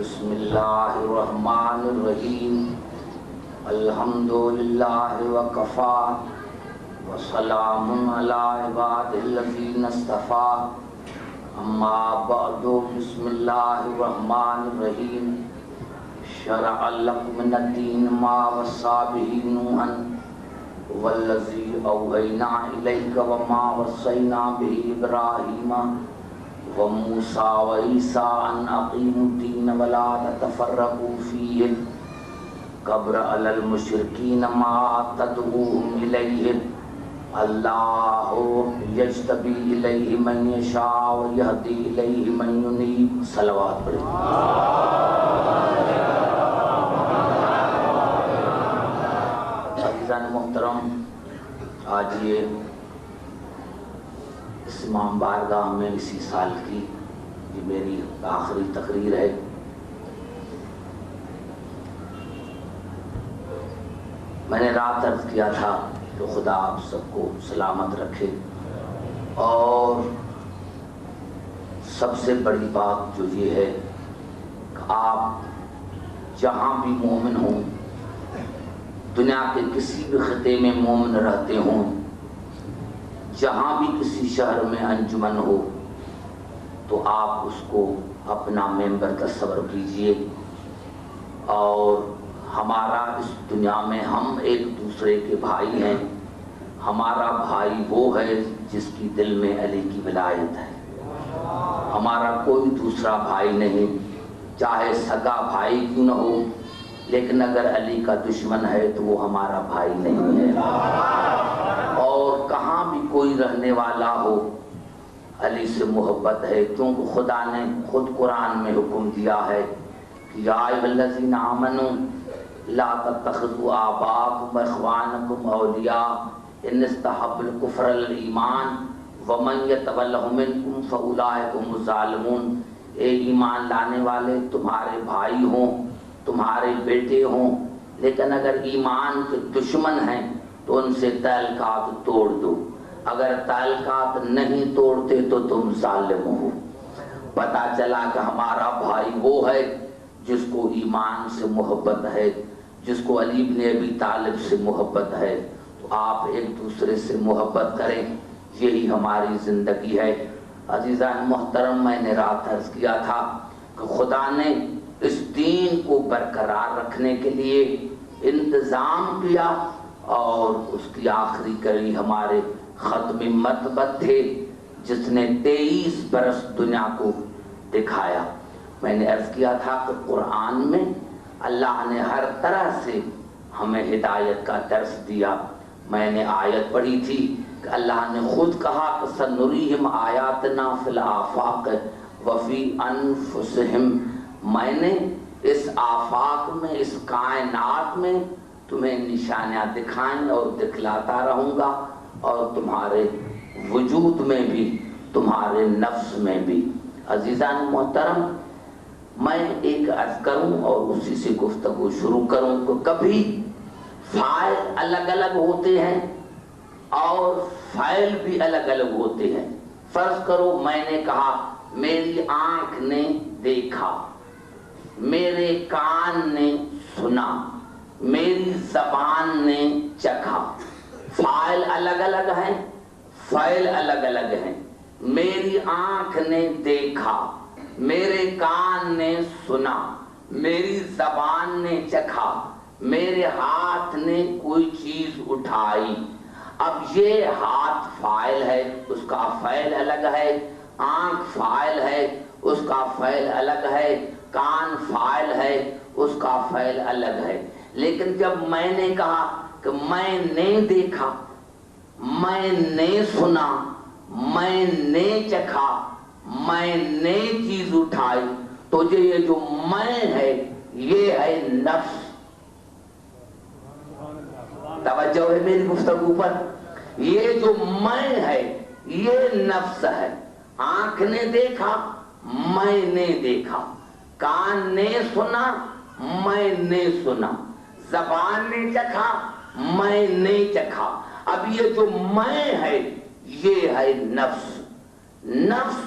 بسم اللہ الرحمن الرحیم الحمدللہ وکفی وسلام علی عبادہ الذین اصطفی اما بعد بسم اللہ الرحمن الرحیم شرع لکم من الدین ما وصی بہ نوحا والذی اوحینا الیک وما وصینا بہ ابراہیم وموسیٰ وعیسیٰ ان اقیموا الدین ولا تتفرقوا فیہ کبر علی المشرکین ما تدعوہم الیہ اللہ یجتبی الیہ من یشاء ویہدی الیہ من ینیب. صلوات پڑھیں. عزیزان محترم، آج یہ اس امام بارگاہ میں اسی سال کی یہ میری آخری تقریر ہے. میں نے رات عرض کیا تھا کہ خدا آپ سب کو سلامت رکھے، اور سب سے بڑی بات جو یہ ہے کہ آپ جہاں بھی مومن ہوں، دنیا کے کسی بھی خطے میں مومن رہتے ہوں، جہاں بھی کسی شہر میں انجمن ہو، تو آپ اس کو اپنا ممبر تصور کیجئے. اور ہمارا اس دنیا میں ہم ایک دوسرے کے بھائی ہیں. ہمارا بھائی وہ ہے جس کی دل میں علی کی ولایت ہے. ہمارا کوئی دوسرا بھائی نہیں، چاہے سگا بھائی کیوں نہ ہو، لیکن اگر علی کا دشمن ہے تو وہ ہمارا بھائی نہیں ہے. اور کہاں بھی کوئی رہنے والا ہو، علی سے محبت ہے، کیونکہ خدا نے خود قرآن میں حکم دیا ہے کہ یا ایھا الذین آمنوا لا تتخذوا آباءکم واخوانکم اولیاء ان استحبوا الکفر علی الایمان ومن یتولھم منکم فاولئک ھم الظالمون. اے ایمان لانے والے، تمہارے بھائی ہوں، تمہارے بیٹے ہوں، لیکن اگر ایمان کے دشمن ہیں تو ان سے تعلقات توڑ دو. اگر تعلقات نہیں توڑتے تو تم ظالم ہو. پتہ چلا کہ ہمارا بھائی وہ ہے جس کو ایمان سے محبت ہے، جس کو علی بن ابی طالب سے محبت ہے. تو آپ ایک دوسرے سے محبت کریں، یہی ہماری زندگی ہے. عزیزان محترم، میں نے رات عرض کیا تھا کہ خدا نے اس دین کو برقرار رکھنے کے لیے انتظام کیا، اور اس کی آخری کڑی ہمارے ختم مطبت تھے جس نے 23 برس دنیا کو دکھایا. میں نے عرض کیا تھا کہ قرآن میں اللہ نے ہر طرح سے ہمیں ہدایت کا درس دیا. میں نے آیت پڑھی تھی کہ اللہ نے خود کہا کہ سنریہم آیاتنا فی الآفاق وفی انفسہم. میں نے اس آفاق میں، اس کائنات میں تمہیں نشانیاں دکھائیں اور دکھلاتا رہوں گا، اور تمہارے وجود میں بھی، تمہارے نفس میں بھی. عزیزان محترم، میں ایک عرض کروں اور اسی سے گفتگو شروع کروں کہ کبھی فاعل الگ الگ ہوتے ہیں اور فاعل بھی الگ الگ ہوتے ہیں. فرض کرو میں نے کہا میری آنکھ نے دیکھا، میرے کان نے سنا، میری زبان نے چکھا. فاعل الگ الگ ہیں، فاعل الگ الگ ہیں. میری آنکھ نے دیکھا، میرے کان نے سنا، میری زبان نے چکھا، میرے ہاتھ نے کوئی چیز اٹھائی. اب یہ ہاتھ فاعل ہے، اس کا فاعل الگ ہے. آنکھ فاعل ہے، اس کا فاعل الگ ہے. کان فاعل ہے، اس کا فاعل الگ ہے. لیکن جب میں نے کہا کہ میں نے دیکھا، میں نے سنا، میں نے چکھا، میں نے چیز اٹھائی، تو یہ جو میں ہے یہ ہے نفس. توجہ ہے میری گفتگو پر؟ یہ جو میں ہے یہ نفس ہے. آنکھ نے دیکھا، میں نے دیکھا. کان نے سنا، میں نے سنا. زبان نے چکھا، میں نے چکھا. اب یہ جو میں ہے یہ ہے نفس. نفس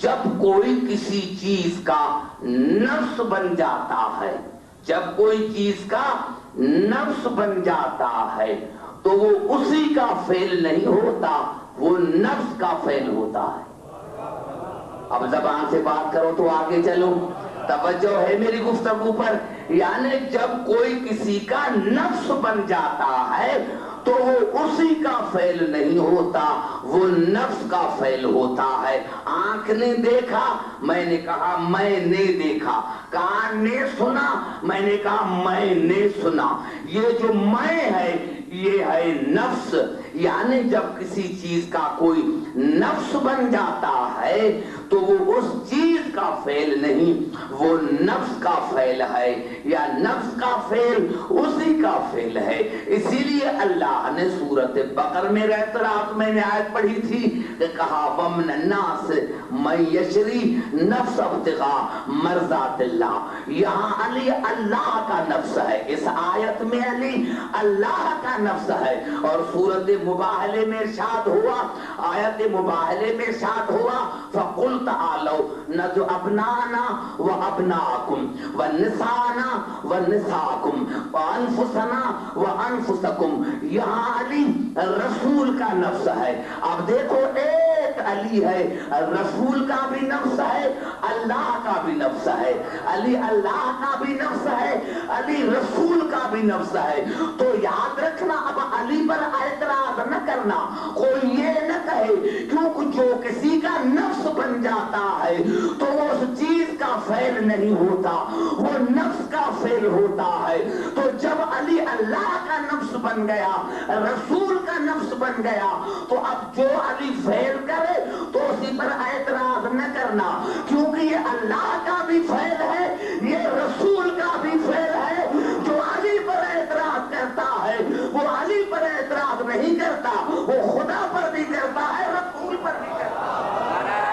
جب کوئی کسی چیز کا نفس بن جاتا ہے، جب کوئی چیز کا نفس بن جاتا ہے تو وہ اسی کا فعل نہیں ہوتا، وہ نفس کا فعل ہوتا ہے۔ اب زبان سے بات کرو تو آگے چلو، توجہ ہے میری گفتگو پر۔ یعنی جب کوئی کسی کا نفس بن جاتا ہے تو وہ اسی کا فعل نہیں ہوتا، وہ نفس کا فعل ہوتا ہے۔ آنکھ نے دیکھا، میں نے کہا میں نے دیکھا، کان نے سنا، میں نے کہا میں نے سنا۔ یہ جو میں ہے یہ ہے نفس۔ یعنی جب کسی چیز کا کوئی نفس بن جاتا ہے تو وہ اس چیز کا فعل نہیں، وہ نفس کا فعل ہے، یا نفس کا فعل اسی کا فعل ہے۔ اسی لیے اللہ نے سورۃ بقرہ میں رات میں نے آیت پڑھی تھی کہ کہا وَمِنَ النَّاسِ مَن یشری نفس ابتغاء مرضات اللہ۔ یہاں علی اللہ کا نفس ہے، اس آیت میں علی اللہ کا نفس ہے۔ اور سورۃ مباہلے میں ارشاد ہوا، آیت مباہلے میں ارشاد ہوا فَقُلْ تَعَالَوْا نَدْعُ أَبْنَاءَنَا وَأَبْنَاءَكُمْ وَنِسَاءَنَا وَنِسَاءَكُمْ وَأَنفُسَنَا وَأَنفُسَكُمْ۔ یہاں علی رسول کا نفس ہے۔ اب دیکھو ایک علی ہے، رسول کا بھی نفس ہے، اللہ کا بھی نفس ہے۔ علی اللہ کا بھی نفس ہے، علی رسول کا بھی نفس ہے۔ تو یاد رکھنا، اب علی پر اعتراض نہ کرنا، کوئی یہ نہ کہے کیونکہ جو کسی کا نفس بن جاتا ہے تو وہ اس چیز کا فعل نہیں ہوتا، وہ نفس کا فعل ہوتا ہے۔ تو جب علی اللہ کا نفس بن گیا، رسول کا نفس بن گیا، تو اب جو علی فعل کرے تو اسی پر اعتراض نہ کرنا، کیونکہ یہ اللہ کا بھی فعل ہے، یہ رسول کا بھی فعل ہے۔ جو علی پر اعتراض کرتا ہے وہ علی پر اعتراض نہیں کرتا، وہ خدا پر بھی کرتا ہے، رسول پر بھی کرتا ہے۔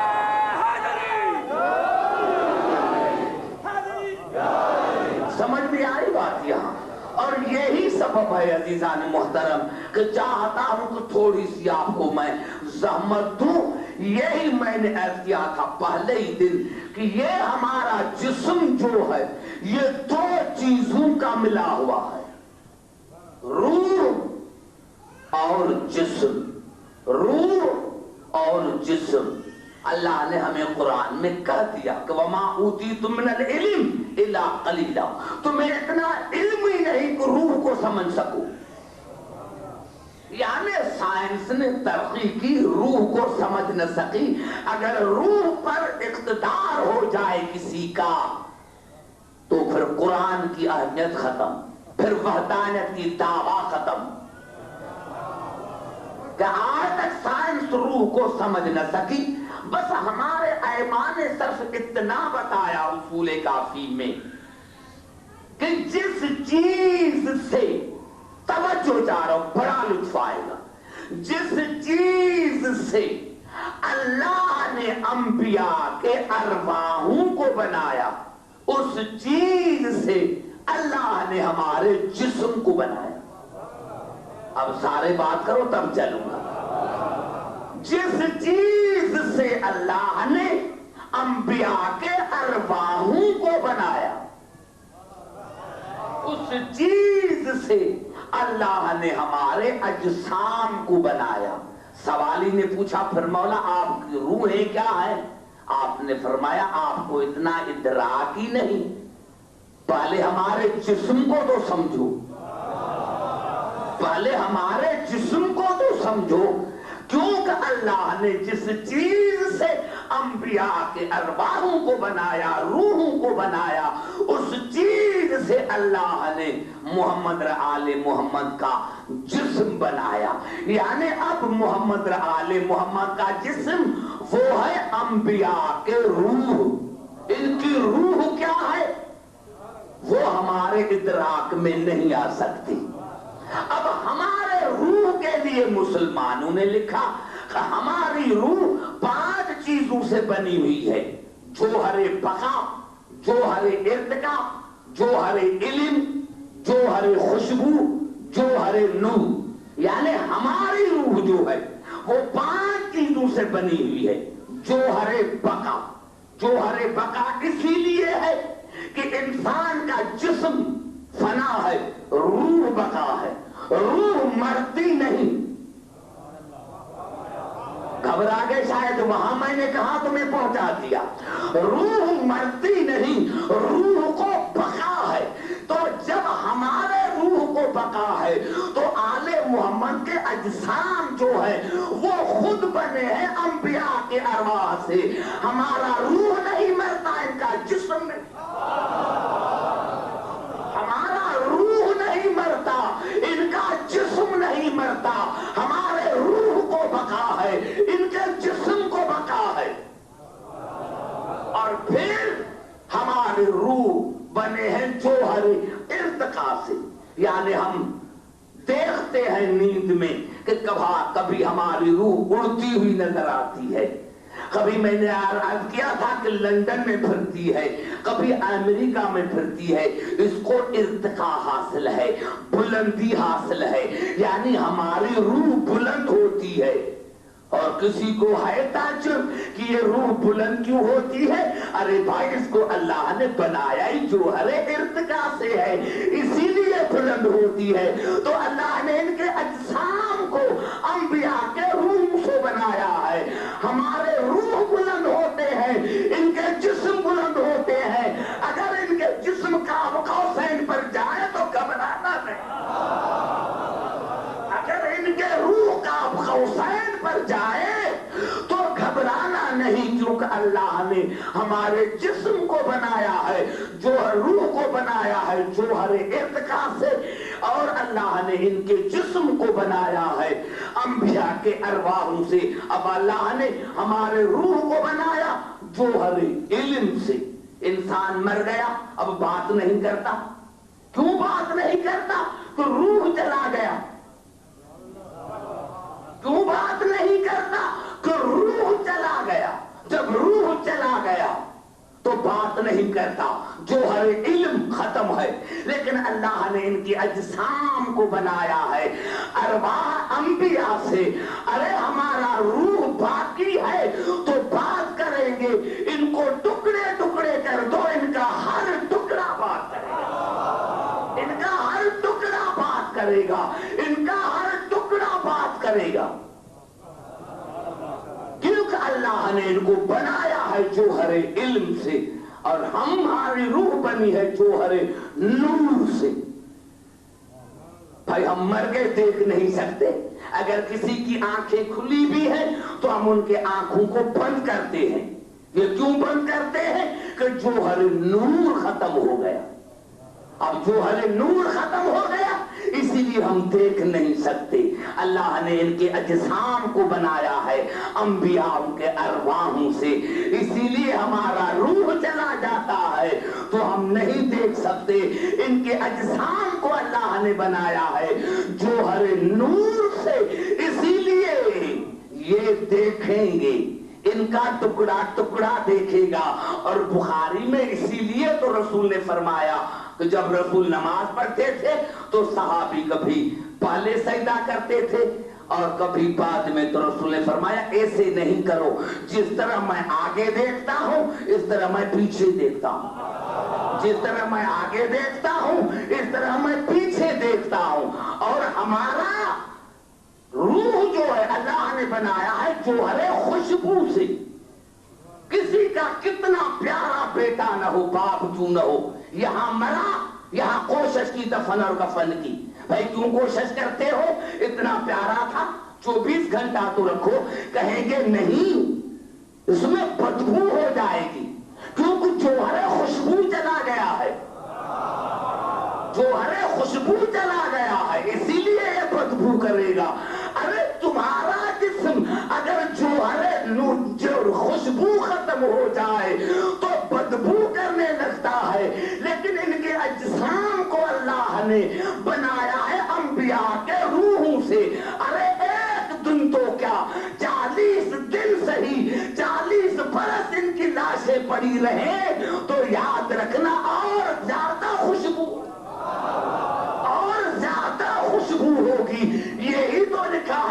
سمجھ میں آئی بات یہاں؟ اور یہی سبب ہے عزیزان محترم کہ چاہتا ہوں کہ تھوڑی سی آپ کو میں زحمت دوں۔ یہی میں نے عرض کیا تھا پہلے ہی دن کہ یہ ہمارا جسم جو ہے یہ دو چیزوں کا ملا ہوا ہے، روح اور جسم، روح اور جسم۔ اللہ نے ہمیں قرآن میں کہہ دیا کہ وَمَا أُوتِيتُم مِّنَ الْعِلْمِ إِلَّا قَلِيلًا، تمہیں اتنا علم ہی نہیں کہ روح کو سمجھ سکو۔ یعنی سائنس نے ترقی کی، روح کو سمجھ نہ سکی۔ اگر روح پر اقتدار ہو جائے کسی کا تو پھر قرآن کی اہمیت ختم، پھر وحدانیت کی دعویٰ ختم۔ کہ آج تک سائنس روح کو سمجھ نہ سکی، بس ہمارے ایمان نے صرف اتنا بتایا اصول کافی میں کہ جس چیز سے، توجہ چاہ رہا ہوں بڑا لطف آئے گا، جس چیز سے اللہ نے انبیاء کے ارواحوں کو بنایا، اس چیز سے اللہ نے ہمارے جسم کو بنایا۔ اب سارے بات کرو تب چلوں گا۔ جس چیز سے اللہ نے انبیاء کے ارواحوں کو بنایا، اس چیز سے اللہ نے ہمارے اجسام کو بنایا۔ سوالی نے پوچھا پھر مولا آپ کی روحیں کیا ہے؟ آپ نے فرمایا آپ کو اتنا ادراک ہی نہیں، پہلے ہمارے جسم کو تو سمجھو، پہلے ہمارے جسم کو تو سمجھو، کیونکہ اللہ نے جس چیز سے انبیاء کے ارواحوں کو بنایا، روحوں کو بنایا، اس چیز سے اللہ نے محمد آل محمد کا جسم بنایا۔ یعنی اب محمد آل محمد کا جسم وہ ہے انبیاء کے روح۔ ان کی روح کیا ہے وہ ہمارے ادراک میں نہیں آ سکتی۔ اب ہمارے روح کے لیے مسلمانوں نے لکھا کہ ہماری روح 5 چیزوں سے بنی ہوئی ہے: جوہر بقا، جوہر ارتقا، جوہر علم، جوہر خوشبو، جوہر نور۔ یعنی ہماری روح جو ہے وہ 5 چیزوں سے بنی ہوئی ہے: جوہر بقا. جوہر بقا اسی لیے ہے کہ انسان کا جسم فنا ہے، روح بقا ہے. روح مرتی نہیں. گھبرا گئے شاید، وہاں میں نے کہا تمہیں پہنچا دیا. روح مرتی نہیں، روح کو بقا ہے. تو جب ہمارے روح کو بقا ہے تو آل محمد کے اجسام جو ہے وہ خود بنے ہیں انبیاء کے ارواح سے. ہمارا روح نہیں مرتا، ان کا جسم نہیں. ہمارا روح نہیں مرتا، ان کا جسم نہیں مرتا. ہمارے روح کو بقا ہے، ان کے جسم کو بقا ہے. اور پھر ہمارے روح بنے ہیں جوہر ارتقا سے. یعنی ہم دیکھتے ہیں نیند میں کہ کبھی ہماری روح اڑتی ہوئی نظر آتی ہے. کبھی میں نے عرض کیا تھا کہ لندن میں پھرتی ہے، کبھی امریکہ میں پھرتی ہے. اس کو ارتقا حاصل ہے، بلندی حاصل ہے. یعنی ہماری روح بلند ہوتی ہے. اور کسی کو ہے تعجب کہ یہ روح بلند کیوں ہوتی ہے؟ ارے بھائی، اس کو اللہ نے بنایا ہی جوہر ارتقا سے ہے، اسی لیے بلند ہوتی ہے. تو اللہ نے ان کے اجسام کو انبیاء کے روح سے بنایا ہے. ہمارے روح بلند ہوتے ہیں، ان کے جسم بلند ہوتے ہیں. اگر ان کے جسم قاب قوسین پر جائے تو گھبرانا نہیں. اگر ان کے روح قاب قوسین پر جائے تو گھبرانا نہیں، کیونکہ اللہ نے ہمارے جسم کو بنایا ہے، جو روح کو بنایا ہے جوہر ارتقا سے. اور اللہ نے ان کے جسم کو بنایا ہے انبیاء کے ارواحوں سے. اب اللہ نے ہمارے روح کو بنایا جوہر علم سے. انسان مر گیا، اب بات نہیں کرتا. کیوں بات نہیں کرتا؟ تو روح چلا گیا. کیوں بات نہیں کرتا؟ کہ روح چلا گیا. جب روح چلا گیا تو بات نہیں کرتا، جوہر علم ختم ہے. لیکن اللہ نے ان کی اجسام کو بنایا ہے ارواح انبیاء سے. ارے ہمارا روح باقی ہے تو بات کریں گے. ان کو ٹکڑے ٹکڑے کر دو، ان کا ہر ٹکڑا بات کرے گا. ان کا ہر ٹکڑا بات کرے گا. ان کا ہر ٹکڑا بات کرے گا. کیونکہ اللہ نے ان کو بنایا ہے جوہر علم سے. اور ہماری روح بنی ہے جوہر نور سے. بھائی ہم مر گئے دیکھ نہیں سکتے. اگر کسی کی آنکھیں کھلی بھی ہیں تو ہم ان کے آنکھوں کو بند کرتے ہیں. یہ کیوں بند کرتے ہیں؟ کہ جوہر نور ختم ہو گیا. اب جوہر نور ختم ہو گیا، اسی لیے ہم دیکھ نہیں سکتے. اللہ نے ان کے اجسام کو بنایا ہے انبیاء کے ارواحوں سے. اسی لیے ہمارا روح چلا جاتا ہے تو ہم نہیں دیکھ سکتے. ان کے اجسام کو اللہ نے بنایا ہے جوہر نور سے. اسی لیے یہ دیکھیں گے، ان کا ٹکڑا ٹکڑا دیکھے گا. اور بخاری میں اسی لیے تو رسول نے فرمایا کہ جب رسول نماز پڑھتے تھے تو صحابی کبھی پہلے سجدہ کرتے تھے اور کبھی بعد میں. تو رسول نے فرمایا ایسے نہیں کرو، جس طرح میں آگے دیکھتا ہوں اس طرح میں پیچھے دیکھتا ہوں. جس طرح میں آگے دیکھتا ہوں اس طرح میں پیچھے دیکھتا ہوں. اور ہمارا روح جو ہے اللہ نے بنایا ہے جوہر خوشبو سے. کسی کا کتنا پیارا بیٹا نہ ہو، باپ کیوں نہ ہو، یہاں مرا، یہاں کوشش کی دفن اور کفن کی. بھائی کیوں کوشش کرتے ہو؟ اتنا پیارا تھا، 24 گھنٹہ تو رکھو. کہیں گے نہیں، اس میں بدبو ہو جائے گی. کیونکہ جوہر خوشبو چلا گیا ہے. جوہر خوشبو چلا گیا ہے، اسی لیے یہ بدبو کرے گا. ارے تمہارا جسم اگر جوہر خوشبو ختم ہو جائے تو بدبو کرنے لگتا ہے. لیکن ان کے اجسام کو اللہ نے بنایا ہے انبیاء کے روحوں سے. ارے ایک دن تو کیا 40 دن صحیح، 40 برس ان کی لاشیں پڑی رہیں تو یاد رکھنا اور زیادہ خوشبو ہوگی. یہی تو لکھا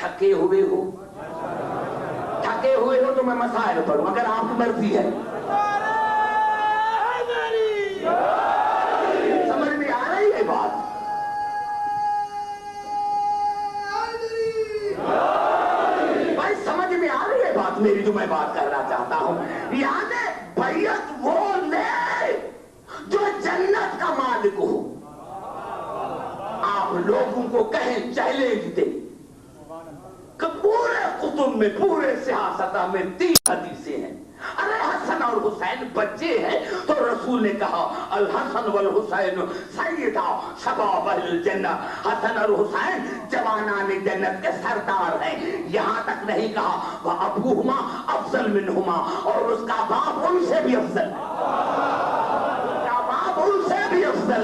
تھکے ہوئے ہو تو میں مسائل پڑھوں اگر آپ کی مرضی ہے. سمجھ میں آ رہی ہے بات؟ بھائی سمجھ میں آ رہی ہے بات میری جو میں بات کرنا چاہتا ہوں؟ یعنی بیعت وہ لے جو جنت کا مالک ہو. آپ لوگوں کو کہیں چیلنج دیں کہ پورے کتب میں پورے سیاستہ میں 3 حدیثیں ہیں. ارے حسن اور حسین بچے ہیں تو رسول نے کہا الحسن والحسین سیدہ شباب اہل الجنہ. حسن اور حسین جوانان جنت کے سردار ہیں. یہاں تک نہیں کہا وابوہما افضل منہما اور اس کا باپ ان سے بھی افضل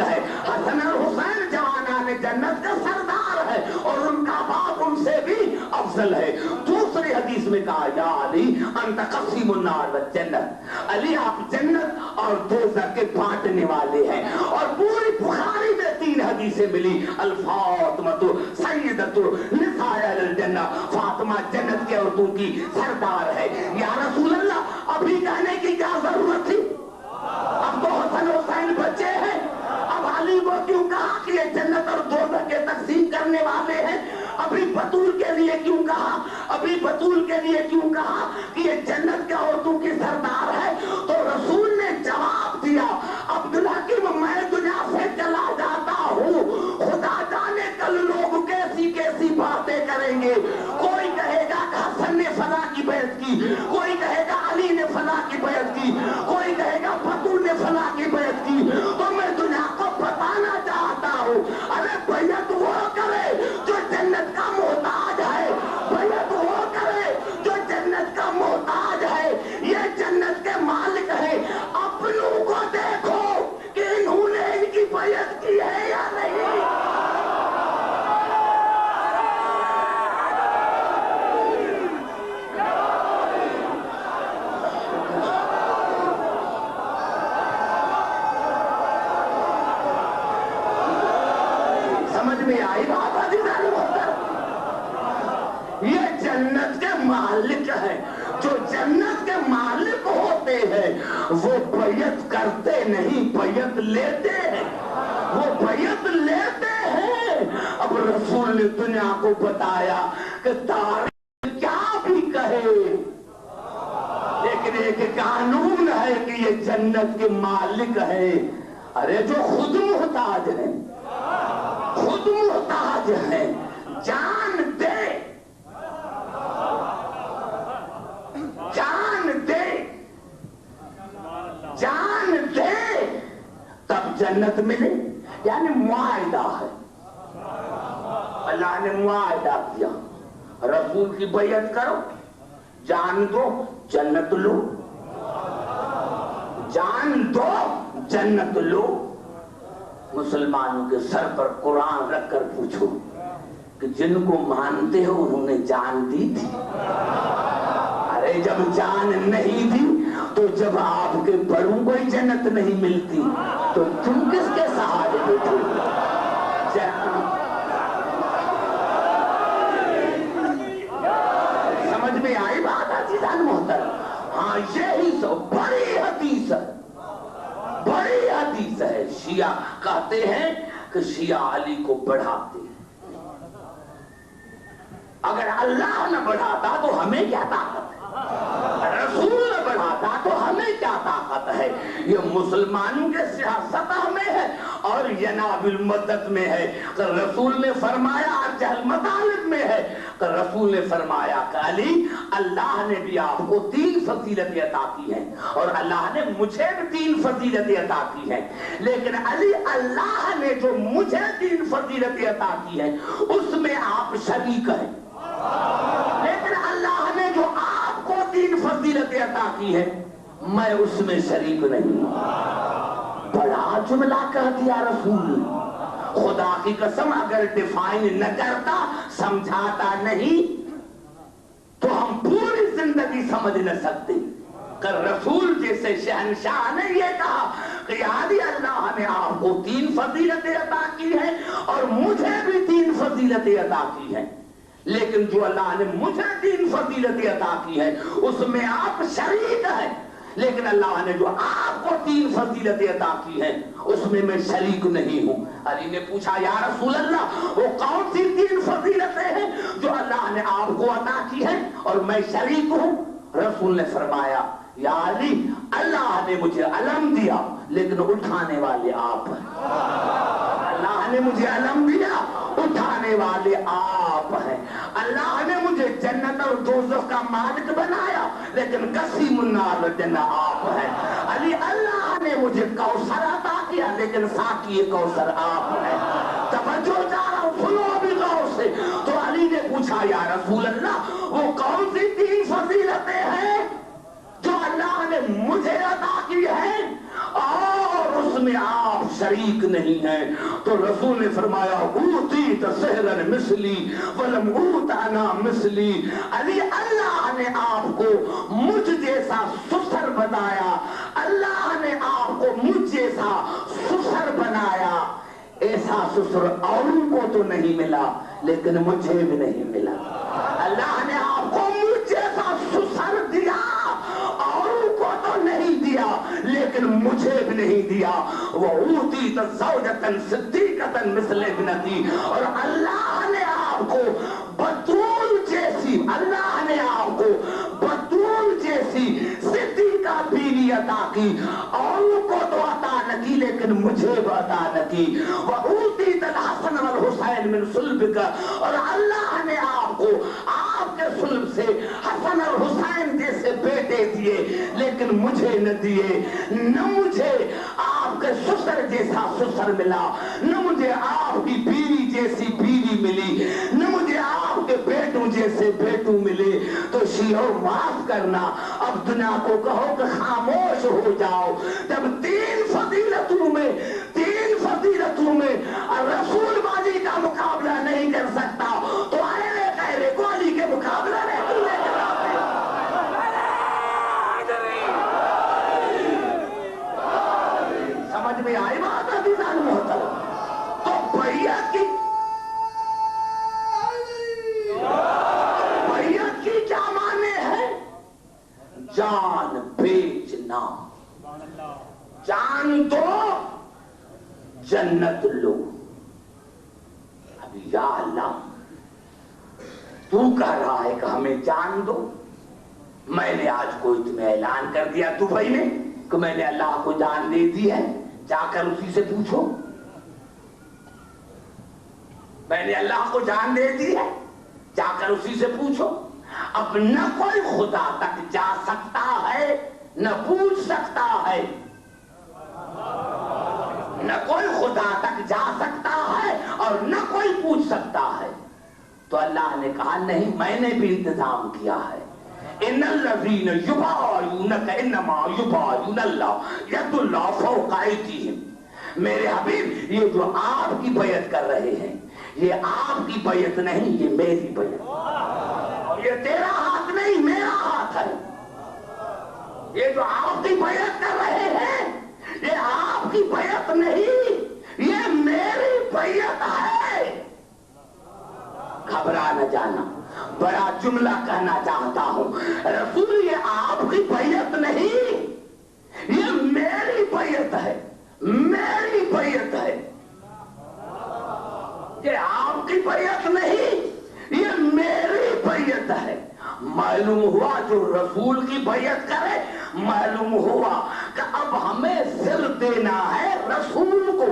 ہے. حسن اور حسین جوانان جنت کے سردار ہے اور ان کا باپ ان سے بھی افضل ہے. دوسری حدیث میں کہا یا علی انت قسیم النار والجنت. علی آپ جنت اور دوزخ کے بانٹنے والے ہیں. اور پوری بخاری میں 3 حدیثیں ملی. الفاطمۃ سیدۃ نساء اہل الجنہ. فاطمہ جنت کے عورتوں کی سردار ہے. یا رسول اللہ ابھی کہنے کی کیا ضرورت تھی؟ اب تو حسن حسین بچے ہیں. اب علی کو کیوں کہا کہ یہ جنت اور دوزخ کے تقسیم کرنے والے ہیں؟ ابھی بطول کے لیے کیوں کہا؟ کہ یہ جنت کے عورتوں کی سردار ہے؟ تو رسول نے جواب دیا عبداللہ کی میں دنیا سے چلا جاتا ہوں. خدا جانے کل لوگ کیسی کیسی باتیں کریں گے. کوئی کہے گا کہ حسن نے فلاں کی بیعت کی, کوئی کہے گا علی نے فلاں کی بیعت کی, کوئی کہے گا بطول نے فلاں کی بیعت کی. تو میں دنیا کو بتانا چاہتا ہوں ارے بیعت وہ کرے جو جنت کا محتاج ہے. بیعت وہ کرے جو جنت کا محتاج ہے. یہ جنت کے مالک ہے. اپنوں کو دیکھو کہ انہوں نے ان کی بیعت کی ہے یا نہیں. سمجھ میں آئی بات؟ یہ جنت کے مالک ہے. جو جنت کے مالک ہوتے ہیں وہ بیعت کرتے نہیں, بیعت لیتے ہیں. وہ بیعت لیتے ہیں. اب رسول نے دنیا کو بتایا کہ تاریخ کیا بھی کہے لیکن ایک قانون ہے کہ یہ جنت کے مالک ہے. ارے جو خود محتاج ہیں, خود محتاج ہیں, جان دے, جان دے تب جنت ملے. یعنی معاہدہ ہے. اللہ نے معاہدہ کیا رسول کی بیعت کرو, جان دو جنت لو, جان دو جنت لو. مسلمانوں کے سر پر قرآن رکھ کر پوچھو کہ جن کو مانتے ہو انہوں نے جان دی تھی. ارے جب جان نہیں دی تو جب آپ کے بڑوں کو ہی جنت نہیں ملتی تو تم کس کے سہارے بیٹھے؟ سمجھ میں آئی بات عزیزان محترم؟ ہاں یہی سو بڑی حدیث ہے, بڑی حدیث ہے. شیعہ کہتے ہیں کہ شیعہ علی کو بڑھاتے ہیں. اگر اللہ نہ بڑھاتا تو ہمیں کیا طاقت ہے؟ رسول نہ بڑھاتا تو ہمیں کیا طاقت ہے؟ یہ مسلمانوں کے سیاست میں ہے اور یناب المدت میں ہے کہ رسول نے فرمایا, جہل مطالب میں ہے کہ رسول نے فرمایا کہ علی اللہ نے بھی آپ کو 3 فضیلتیں عطا کی ہیں اور اللہ نے مجھے بھی 3 فضیلتیں عطا کی ہیں. لیکن علی اللہ نے جو مجھے 3 فضیلتیں عطا کی ہیں اس میں آپ شریک ہیں, لیکن اللہ نے جو آپ کو 3 فضیلتیں عطا کی ہے میں اس میں شریک نہیں. بڑا جملہ کہہ دیا رسول. خدا کی قسم اگر ڈیفائن نہ کرتا, سمجھاتا نہیں تو ہم پوری زندگی سمجھ نہ سکتے کہ رسول جیسے شہنشاہ نے یہ کہا کہ یعنی اللہ نے آپ کو 3 فضیلتیں عطا کی ہیں اور مجھے بھی 3 فضیلتیں عطا کی ہیں. لیکن جو اللہ نے مجھے تین فضیلتیں عطا کی ہیں اس میں آپ شریک ہیں، لیکن اللہ نے جو آپ کو تین فضیلتیں عطا کی ہیں اس میں شریک نہیں ہوں۔ علی نے پوچھا یا رسول اللہ وہ کون سی تین فضیلتیں ہیں جو اللہ نے آپ کو عطا کی ہیں اور میں شریک ہوں؟ رسول نے فرمایا یا علی اللہ نے مجھے علم دیا لیکن اٹھانے والے آپ ہیں، اللہ نے مجھے علم دیا اٹھانے والے آپ ہیں، اللہ نے مجھے جنت اور دوزخ کا مالک بنایا لیکن قسیم النار والجنہ آپ ہیں۔ علی اللہ نے مجھے کوثر عطا کیا لیکن ساقی کوثر آپ ہیں۔ توجہ چاہ رہا ہوں، سنو ابھی غور سے۔ تو علی نے پوچھا یا رسول اللہ وہ کون سی تین فضیلتیں ہیں جو اللہ نے مجھے عطا کی ہیں اور اس میں آپ شریک نہیں ہیں؟ تو رسول نے فرمایا اوتیت سحرا مثلی ولم اوت انا مثلی۔ علی اللہ نے آپ کو مجھ جیسا سسر بنایا، اللہ نے آپ کو مجھ جیسا سسر بنایا، ایسا سسر اوروں کو تو نہیں ملا لیکن مجھے بھی نہیں ملا۔ اللہ نے آپ کو مجھ جیسا سسر دیا، اوروں کو تو نہیں دیا لیکن مجھے بھی نہیں دیا۔ وَأُوتِيتَ زَوْجَةً صِدِّيقَةً مِثْلَ ابْنَتِي، اور اللہ نے آپ کو بطول جیسی، اللہ نے آپ کو بطول جیسی صدیقہ بیوی عطا کی، اوروں کو تو عطا نہ کی لیکن مجھے بھی عطا نہ کی۔ وَأُوتِيتَ الْحَسَنَ وَالْحُسَيْنَ مِنْ صُلْبِكَ، اور اللہ نے آپ کو آپ کے صلب سے حسن اور حسین جیسے بیٹے دیے لیکن مجھے نہ دیے، نہ مجھے آپ کے سسر جیسا سسر ملا، نہ مجھے آپ کی بیوی جیسی بیوی ملی، نہ مجھے آپ کے بیٹوں جیسے بیٹوں ملے۔ تو شیعوں معاف کرنا، اب دنیا کو کہو کہ خاموش ہو جاؤ، جب تین فضیلتوں میں رسول بازی کا مقابلہ نہیں کر سکتا تو اہلِ گولی کے مقابلہ نہیں لے کر آتے۔ سمجھ میں آئی بات عزیزان محترم؟ تو بیعت کی کیا معنی ہے؟ جان بیچنا، جان دو جنت لو۔ اب یا اللہ تو کہہ رہا ہے کہ ہمیں جان دو، میں نے آج کوئی تمہیں اعلان کر دیا دبئی میں کہ میں نے اللہ کو جان دے دی ہے، جا کر اسی سے پوچھو، میں نے اللہ کو جان دے دی ہے، جا کر اسی سے پوچھو۔ اب نہ کوئی خدا تک جا سکتا ہے نہ پوچھ سکتا ہے، نہ کوئی خدا تک جا سکتا ہے اور نہ کوئی پوچھ سکتا ہے۔ تو اللہ نے کہا نہیں، میں نے بھی انتظام کیا ہے۔ ان الذین یبایعونک انما یبایعون اللہ ید اللہ فوق ایدیہم۔ میرے حبیب یہ جو آپ کی بیعت کر رہے ہیں یہ آپ کی بیعت نہیں، یہ میری بیعت، اور یہ تیرا ہاتھ نہیں میرا ہاتھ ہے۔ یہ جو آپ کی بیعت کر رہے ہیں یہ آپ کی بیعت نہیں، یہ میری بیعت ہے۔ گھبرا نہ جانا، بڑا جملہ کہنا چاہتا ہوں، رسول یہ آپ کی بیعت نہیں، یہ میری بیعت ہے، میری بیعت ہے۔ یہ آپ کی بیعت نہیں، یہ میری بیعت ہے۔ معلوم ہوا جو رسول کی بیعت کرے، معلوم ہوا کہ اب ہمیں سر دینا ہے رسول کو۔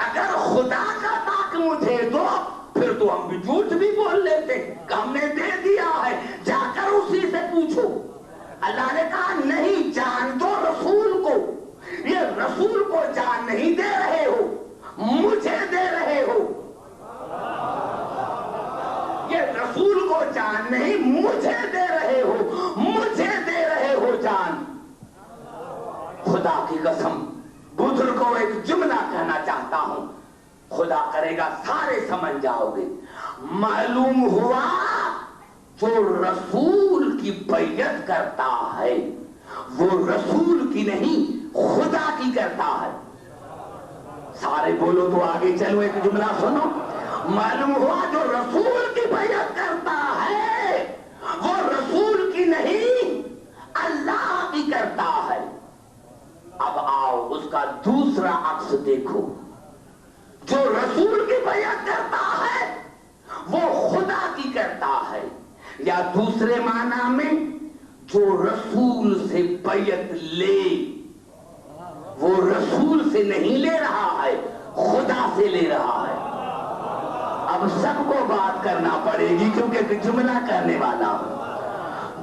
اگر خدا کا تاک مجھے دو پھر تو ہم بھی جھوٹ بھی بول لیتے کہ ہم نے دے دیا ہے، جا کر اسی سے پوچھو۔ اللہ نے کہا نہیں، جان دو رسول کو۔ یہ رسول کو جان نہیں دے رہے ہو، مجھے دے رہے ہو۔ یہ رسول کو جان نہیں مجھے دے رہے ہو، مجھے دے رہے ہو جان۔ خدا کی قسم بزرگ کو ایک جملہ کہنا چاہتا ہوں، خدا کرے گا سارے سمجھ جاؤ گے۔ معلوم ہوا جو رسول کی بیعت کرتا ہے وہ رسول کی نہیں خدا کی کرتا ہے۔ سارے بولو تو آگے چلو، ایک جملہ سنو. معلوم ہوا جو رسول کی بیعت کرتا ہے وہ رسول کی نہیں اللہ کی کرتا ہے. اب آؤ اس کا دوسرا عکس دیکھو. جو رسول کی بیعت کرتا ہے وہ خدا کی کرتا ہے، یا دوسرے معنی میں جو رسول سے بیعت لے وہ رسول سے نہیں لے رہا ہے، خدا سے لے رہا ہے. اب سب کو بات کرنا پڑے گی کیونکہ جملہ کرنے والا ہوں.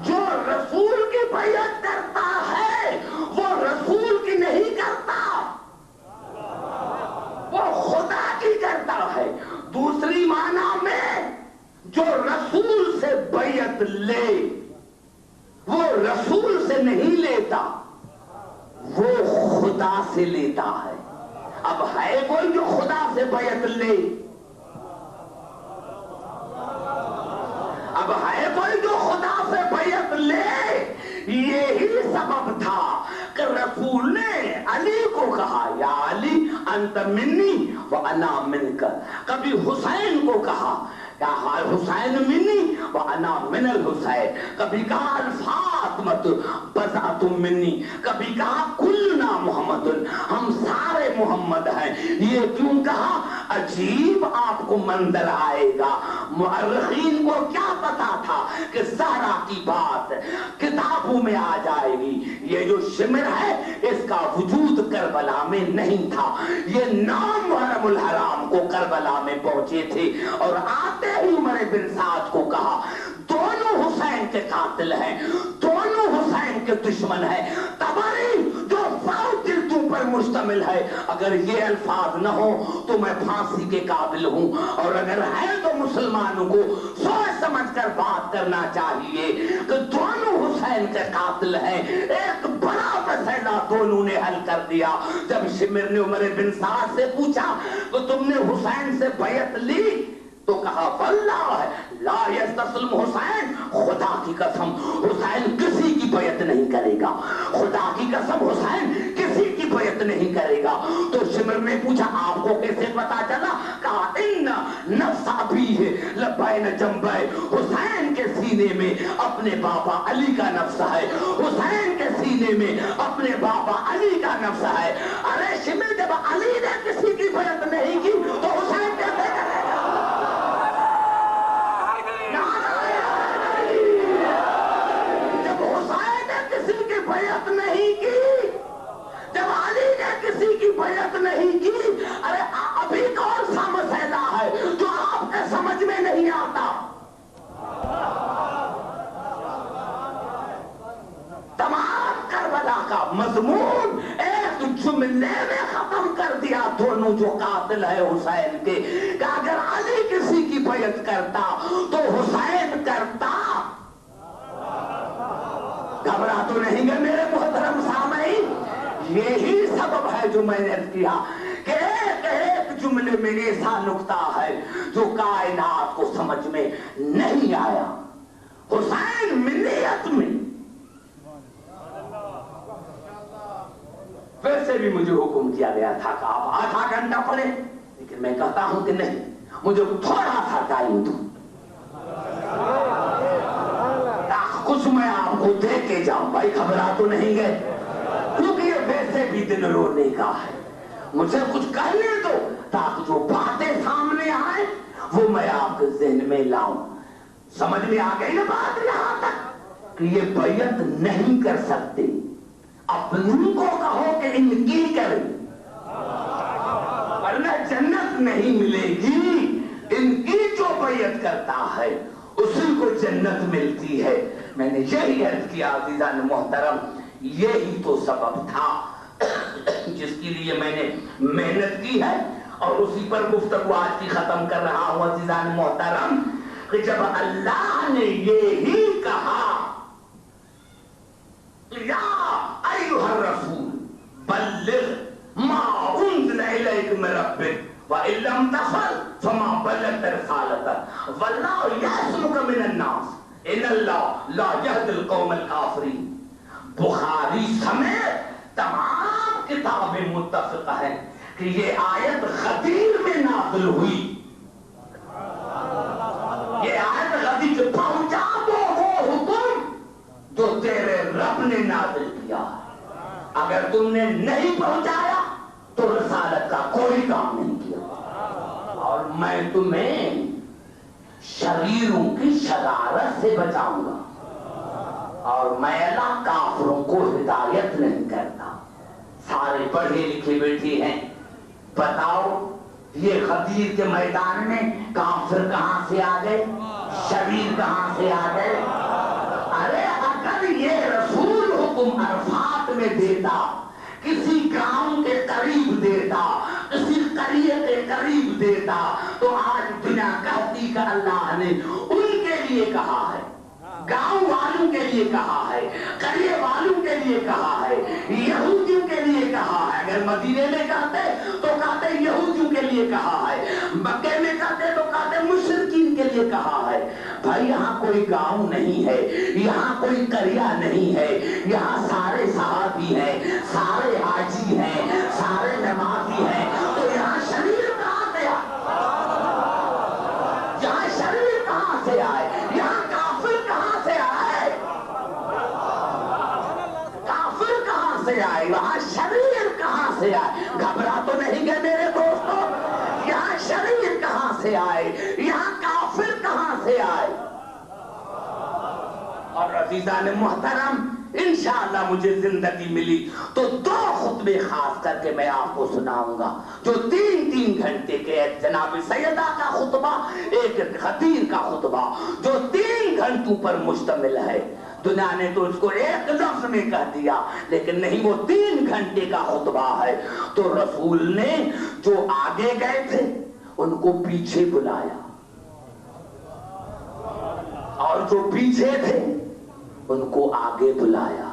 جو رسول کی بیعت کرتا ہے وہ رسول کی نہیں کرتا، وہ خدا کی کرتا ہے. دوسری معنی میں جو رسول سے بیعت لے وہ رسول سے نہیں لیتا، وہ خدا سے لیتا ہے. اب ہے کوئی جو خدا سے بیعت لے؟ اب ہے کوئی جو خدا سے بیعت لے؟ یہی سبب تھا کہ رسول نے علی کو کہا یا علی انت منی وانا منک. کبھی حسین کو کہا یا حسین منی وانا من الحسین. کبھی کہا الفاطمۃ بضعۃ منی. کبھی کہا کلنا محمد، ہم سارے محمد ہیں. یہ کیوں کہا؟ عجیب آپ کو منظر آئے گا. مؤرخین کو کیا پتا تھا کہ زہرا کی بات کتابوں میں آ جائے گی. یہ جو شمر ہے اس کا وجود کربلا میں نہیں تھا. یہ نام محرم الحرام کو کربلا میں پہنچے تھے اور آتے ہی عمر بن سعد کو کہا دونوں حسین کے قاتل ہیں، دونوں حسین کے دشمن ہیں. طبری جو 100 جلدوں پر مشتمل ہے، اگر یہ الفاظ نہ ہو تو میں پھانسی کے قابل ہوں، اور اگر ہے تو مسلمانوں کو سوچ سمجھ کر بات کرنا چاہیے کہ دونوں حسین کے قاتل ہیں. ایک بڑا مسئلہ دونوں نے حل کر دیا. جب شمر نے عمر بن سعد سے پوچھا تو تم نے حسین سے بیعت لی تو کہا واللہ لا یستسلم حسین، خدا کی قسم حسین کسی کی بیعت نہیں کرے گا، خدا کی قسم حسین کسی کی بیعت نہیں کرے گا. تو شمر نے پوچھا آپ کو کیسے پتا چلا؟ کہا ان نفس ابیہ لبین جنبہ، حسین کے سینے میں اپنے بابا علی کا نفس ہے، حسین کے سینے میں اپنے بابا علی کا نفس ہے. ارے شمر جب علی نے کسی کی بیعت نہیں کی تو حسین کیسے کرے گا؟ بیعت نہیں کی، جب علی نے کسی کی بیعت نہیں کی، ارے ابھی کون سا مسئلہ ہے جو آپ کے سمجھ میں نہیں آتا؟ تمام کربلا کا مضمون ایک جملے میں ختم کر دیا دونوں جو قاتل ہے حسین کے، کہ اگر علی کسی کی بیعت کرتا تو حسین کرتا. گھبرا تو نہیں گئے میرے محترم سامعین؟ یہی سبب ہے جو میں نے کیا کہ ایک جملے میں ایسا نکتہ ہے جو کائنات کو سمجھ میں نہیں آیا. حسین منیت میں ویسے بھی مجھے حکم کیا گیا تھا کہ آپ آدھا گھنٹہ پڑھیں، لیکن میں کہتا ہوں کہ نہیں، مجھے تھوڑا سا ٹائم دو، کچھ میں آپ کو دے کے جاؤں. بھائی گھبرا تو نہیں گئے؟ کیونکہ یہ ویسے بھی دل رونے کا ہے. مجھے کچھ کہنے دو تاکہ جو باتیں سامنے آئیں وہ میں آپ کے ذہن میں لاؤں. سمجھ میں آ گئی نا بات یہاں تک کہ یہ بیعت نہیں کر سکتے؟ اپنوں کو کہو کہ ان کی کریں ورنہ جنت نہیں ملے گی. ان کی جو بیعت کرتا ہے اسی کو جنت ملتی ہے. میں نے یہی عرض کیا عزیزان محترم، یہی تو سبب تھا جس کے لیے میں نے محنت کی ہے اور اسی پر گفتگو آج کی ختم کر رہا ہوں. عزیزان محترم، کہ جب اللہ نے یہی کہا یا ایھا الرسول بلغ ما انزل الیک من ربک وَإِن لَمْ تَفْعَلْ فَمَا بَلَّغْتَ رِسَالَتَهُ وَاللَّهُ يَعْصِمُكَ مِنَ النَّاسِ إِنَّ اللَّهَ لَا يَهْدِي الْقَوْمَ الْكَافِرِينَ. بخاری سمیت تمام کتابیں متفق ہیں کہ یہ آیت غدیر میں نازل ہوئی. یہ آیت غدیر سے پہنچا دو وہ حکم جو تیرے رب نے نازل کیا. اگر تم نے نہیں پہنچایا تو رسالت کا کوئی کام نہیں کیا. اور میں تمہیں شریروں کی شرارت سے بچاؤں گا. اور میں اللہ کافروں کو ہدایت نہیں کرتا. سارے پڑھے لکھے بیٹھے ہیں, بتاؤ یہ غدیر کے میدان میں کافر کہاں سے آ گئے, شریر کہاں سے آ گئے؟ ارے اگر یہ رسول حکم عرفات میں دیتا, کسی گاؤں کے قریب دیتا, کسی قریے کے قریب دیتا, تو آج بنا کہتی کا اللہ نے ان کے لیے کہا ہے, گاؤں والوں کے لیے کہا ہے, قریے والوں کے لیے کہا ہے, یہودیوں کے لیے کہا ہے. اگر مدینے میں کہتے تو کہتے یہودیوں کے لیے کہا ہے, مکے میں کہتے تو کہتے مشرکین کے لیے کہا ہے. بھائی یہاں کوئی گاؤں نہیں ہے, یہاں کوئی قریہ نہیں ہے, یہاں سارے صحابی ہیں, سارے حاجی ہیں, سارے نمازی ہیں. تو یہاں شریر کہاں سے آئے؟ یہاں شریر کہاں سے آئے؟ یہاں کافر کہاں سے آئے؟ کافر کہاں سے آئے؟ وہاں شریر کہاں سے آئے؟ گھبرا تو نہیں گئے میرے دوستو؟ یہاں شریر کہاں سے آئے؟ یہاں کافر کہاں سے آئے؟ اور عزیزان محترم, انشاءاللہ مجھے زندگی ملی تو 2 خطبے خاص کر کے میں آپ کو سناؤں گا, جو 3 گھنٹے کے, ایک جناب سیدہ کا خطبہ, ایک غدیر کا خطبہ, جو 3 گھنٹوں پر مشتمل ہے. دنیا نے تو اس کو ایک لفظ میں کہہ دیا, لیکن نہیں, وہ 3 گھنٹے کا خطبہ ہے. تو رسول نے جو آگے گئے تھے ان کو پیچھے بلایا, اور جو پیچھے تھے ان کو آگے بلایا.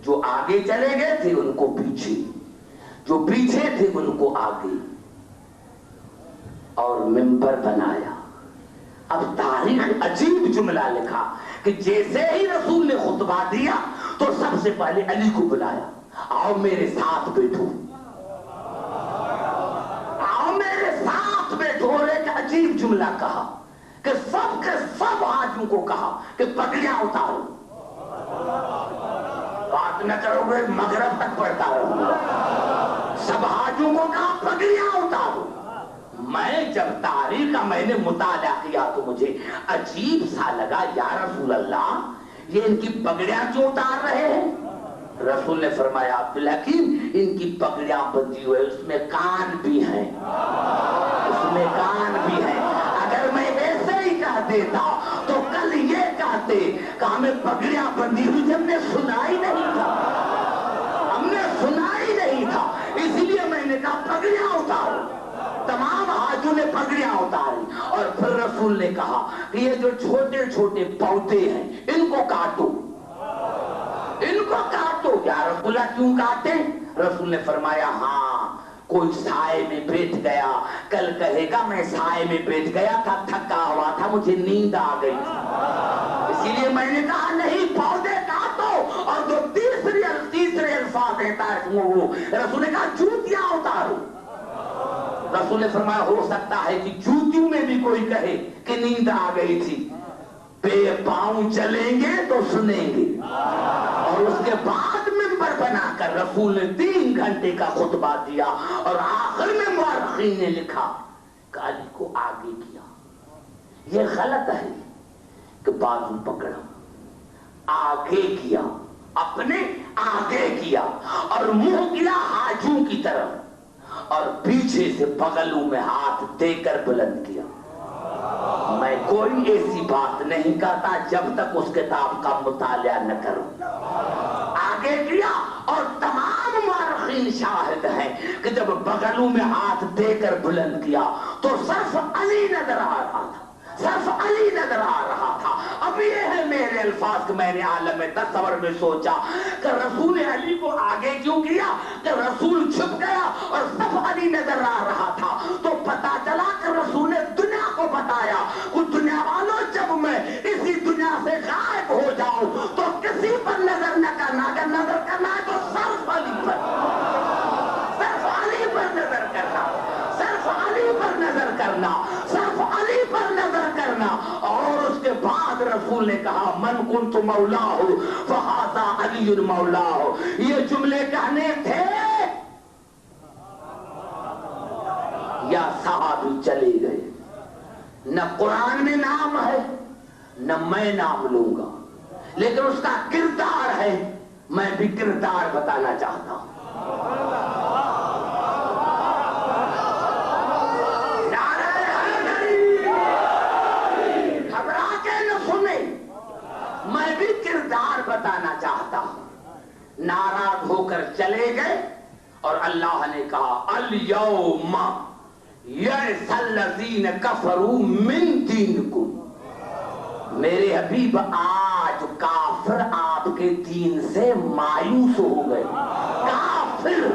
جو آگے چلے گئے تھے ان کو پیچھے, جو پیچھے تھے ان کو آگے, اور منبر بنایا. اب تاریخ عجیب جملہ لکھا کہ جیسے ہی رسول نے خطبہ دیا تو سب سے پہلے علی کو بلایا, آؤ میرے ساتھ بیٹھو, آؤ میرے ساتھ بیٹھو. اور ایک عجیب جملہ کہا کہ سب کے سب حاجیوں کو کہا کہ پگڑیاں اتارو. بات نہ کرو گے مغرب تک پڑھتا رہوں گا. سب حاجیوں کو کہا پگڑیاں اتارو. میں جب تاریخ کا میں نے مطالعہ کیا تو مجھے عجیب سا لگا, یا رسول اللہ یہ ان کی پگڑیاں کیوں اتار رہے ہیں؟ رسول نے فرمایا عبدالحکیم ان کی پگڑیاں بندھی ہوئے, اس میں کان بھی ہیں, اس میں کان بھی ہیں. اگر میں ایسے ہی کہہ دیتا تو کل یہ کہتے کہ ہمیں پگڑیاں بندھی ہوئی, ہم نے سنا ہی نہیں تھا, ہم نے سنا ہی نہیں تھا. اس لیے میں نے کہا پگڑیاں اتارو. تمام حاجیوں نے پگڑیاں اتاری, اور پھر رسول نے کہا کہ یہ جو چھوٹے چھوٹے پودے ہیں ان کو کاٹو, ان کو کاٹو. یا رسول اللہ کیوں کاٹے؟ رسول نے فرمایا ہاں کوئی سائے میں بیٹھ گیا, کل کہے گا میں سائے میں بیٹھ گیا تھا, تھکا ہوا تھا, مجھے نیند آ گئی تھی, اسی لیے میں نے کہا نہیں پودے کاٹو. اور جو تیسرے الفاظ ہیں وہ رسول نے کہا جوتیاں اتارو. رسول نے فرمایا ہو سکتا ہے کہ جوتیوں میں بھی کوئی کہے کہ نیند آ گئی تھی, بے پاؤں چلیں گے تو سنیں گے. اور اس کے بعد منبر بنا کر رسول نے 3 گھنٹے کا خطبہ دیا, اور آخر میں مورخین نے لکھا کہ علی کو آگے کیا. یہ غلط ہے کہ بازو پکڑا, آگے کیا, اپنے آگے کیا, اور منہ کیا حاجوں کی طرف, اور پیچھے سے بغلوں میں ہاتھ دے کر بلند کیا. میں کوئی ایسی بات نہیں کرتا جب تک اس کتاب کا مطالعہ نہ کروں. آگے کیا, اور تمام مورخین شاہد ہیں کہ جب بغلوں میں ہاتھ دے کر بلند کیا تو صرف علی نظر آ رہا تھا, صرف علی نظر آ رہا تھا. اب یہ ہے میرے الفاظ کہ میں نے عالم تصور میں سوچا کہ رسول علی کو آگے کیوں کیا, کہ رسول چھپ گیا اور صرف علی نظر آ رہا تھا. تو پتا چلا کہ رسول نے دنیا کو بتایا کہ دنیا والوں جب میں اسی دنیا سے غائب ہو جاؤں تو کسی پر نظر نہ کرنا, اگر نظر کرنا ہے تو صرف علی پر, صرف علی پر کرنا، صرف علی پر نظر کرنا. اور اس کے بعد رسول نے کہا من کنت مولاہ فہذا علی مولاہ. یہ جملے کہنے تھے یا صحابی چلے گئے. نہ قرآن میں نام ہے نہ میں نام لوں گا، لیکن اس کا کردار ہے، میں بھی کردار بتانا چاہتا ہوں. گھبرا کے نہ سنے، میں بھی کردار بتانا چاہتا ہوں. ناراض ہو کر چلے گئے اور اللہ نے کہا الیوم یئس الذین کفروا من دینکم. میرے حبیب آج کافر آپ کے دین سے مایوس ہو گئے. کافر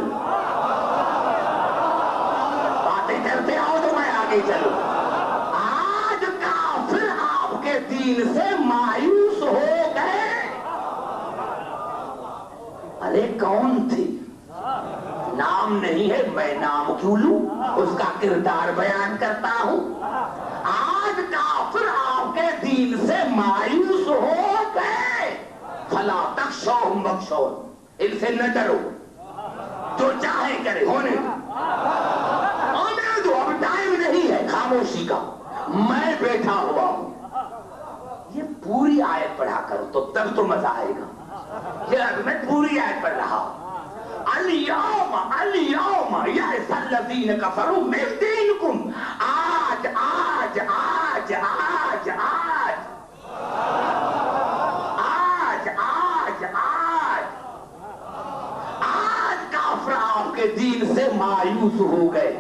باتیں کرتے آؤ تو میں آگے چلوں. آج کافر آپ کے دین سے مایوس ہو گئے. ارے کون تھے؟ نام نہیں ہے، میں نام کیوں لوں؟ اس کا کردار بیان کرتا ہوں. آج کافر آپ کے دین سے مایوس ہو گئے. فلا تخشوہم واخشون، ان سے نہ ڈرو، جو چاہے کرے ہونے دو. اب ٹائم نہیں ہے خاموشی کا، میں بیٹھا ہوا ہوں. یہ پوری آیت پڑھا کرو تو تب تو مزہ آئے گا. یہ میں پوری آیت پڑھ رہا ہوں. الیوم الیوم یئس الذین کفروا من دینکم. آج آج آج آج آج آج آج آج آج کافر آپ کے دین سے مایوس ہو گئے.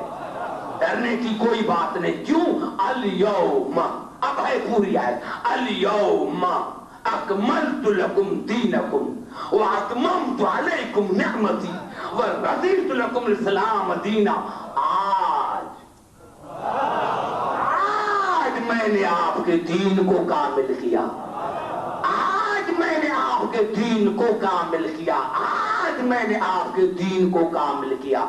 ڈرنے کی کوئی بات نہیں. کیوں؟ الیوم، اب ہے پوری آیت. الیوم اکملت لکم دینکم واتممت علیکم نعمتی ورضیت لکم الاسلام دینا. آج میں نے آپ کے دین کو کامل کیا. آج میں نے آپ کے دین کو کامل کیا. آج میں نے آپ کے دین کو کامل کیا.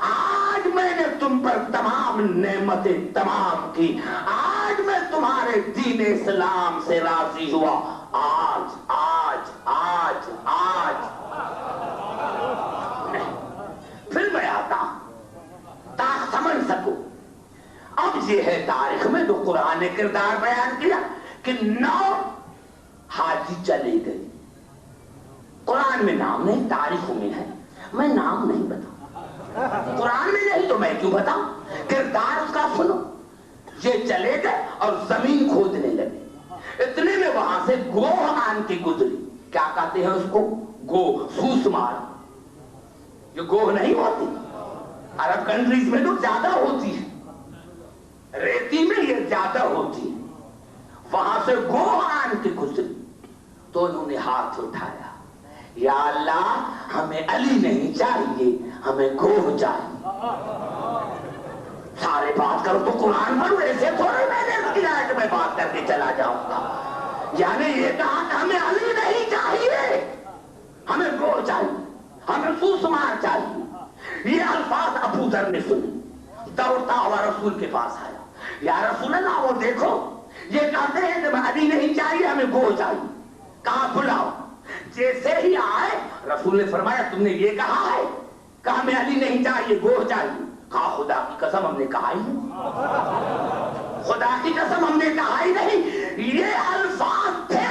آج میں نے تم پر تمام نعمتیں تمام کی. آج میں تمہارے دین اسلام سے راضی ہوا. آج آج آج آج پھر میں آتا تاکہ سمجھ سکوں. اب یہ ہے تاریخ میں جو قرآن نے کردار بیان کیا کہ 9 حاجی چلے گئے. قرآن میں نام نہیں، تاریخ میں ہے. میں نام نہیں بتاؤں، قرآن میں نہیں تو میں کیوں بتاؤں؟ کردار اس کا سنو. یہ چلے گئے اور زمین کھودنے لگے. اتنے میں وہاں سے گوہ آن کے گزری. کیا کہتے ہیں اس کو؟ گوہ، سوسمار. یہ گوہ نہیں ہوتی، عرب کنٹریز میں تو زیادہ ہوتی ہے، ریتی میں یہ زیادہ ہوتی ہے. وہاں سے گوہ آن کے گزری تو انہوں نے ہاتھ اٹھایا، یا اللہ ہمیں علی نہیں چاہیے، ہمیں گوہ چاہیے. سارے بات کرو تو قرآن پڑھو، ایسے تھوڑے میں نے اس کی آیت میں بات کر کے چلا جاؤں گا. یعنی یہ کہا کہ ہمیں علی نہیں چاہیے، ہمیں گوہ چاہیے، ہمیں سوسمار چاہیے. یہ الفاظ ابو ذر نے سنے، دوڑتا ہوا رسول کے پاس آیا. یا رسول اللہ وہ دیکھو یہ کہتے ہیں کہ ہمیں علی نہیں چاہیے، ہمیں گوہ چاہیے. کہا بلاؤ. جیسے ہی آئے رسول نے فرمایا تم نے یہ کہا ہے کہ ہمیں علی نہیں چاہیے، گوہ چاہیے. کہا خدا کی قسم ہم نے کہا ہی نہیں، خدا کی قسم ہم نے کہا ہی نہیں. یہ الفاظ تھے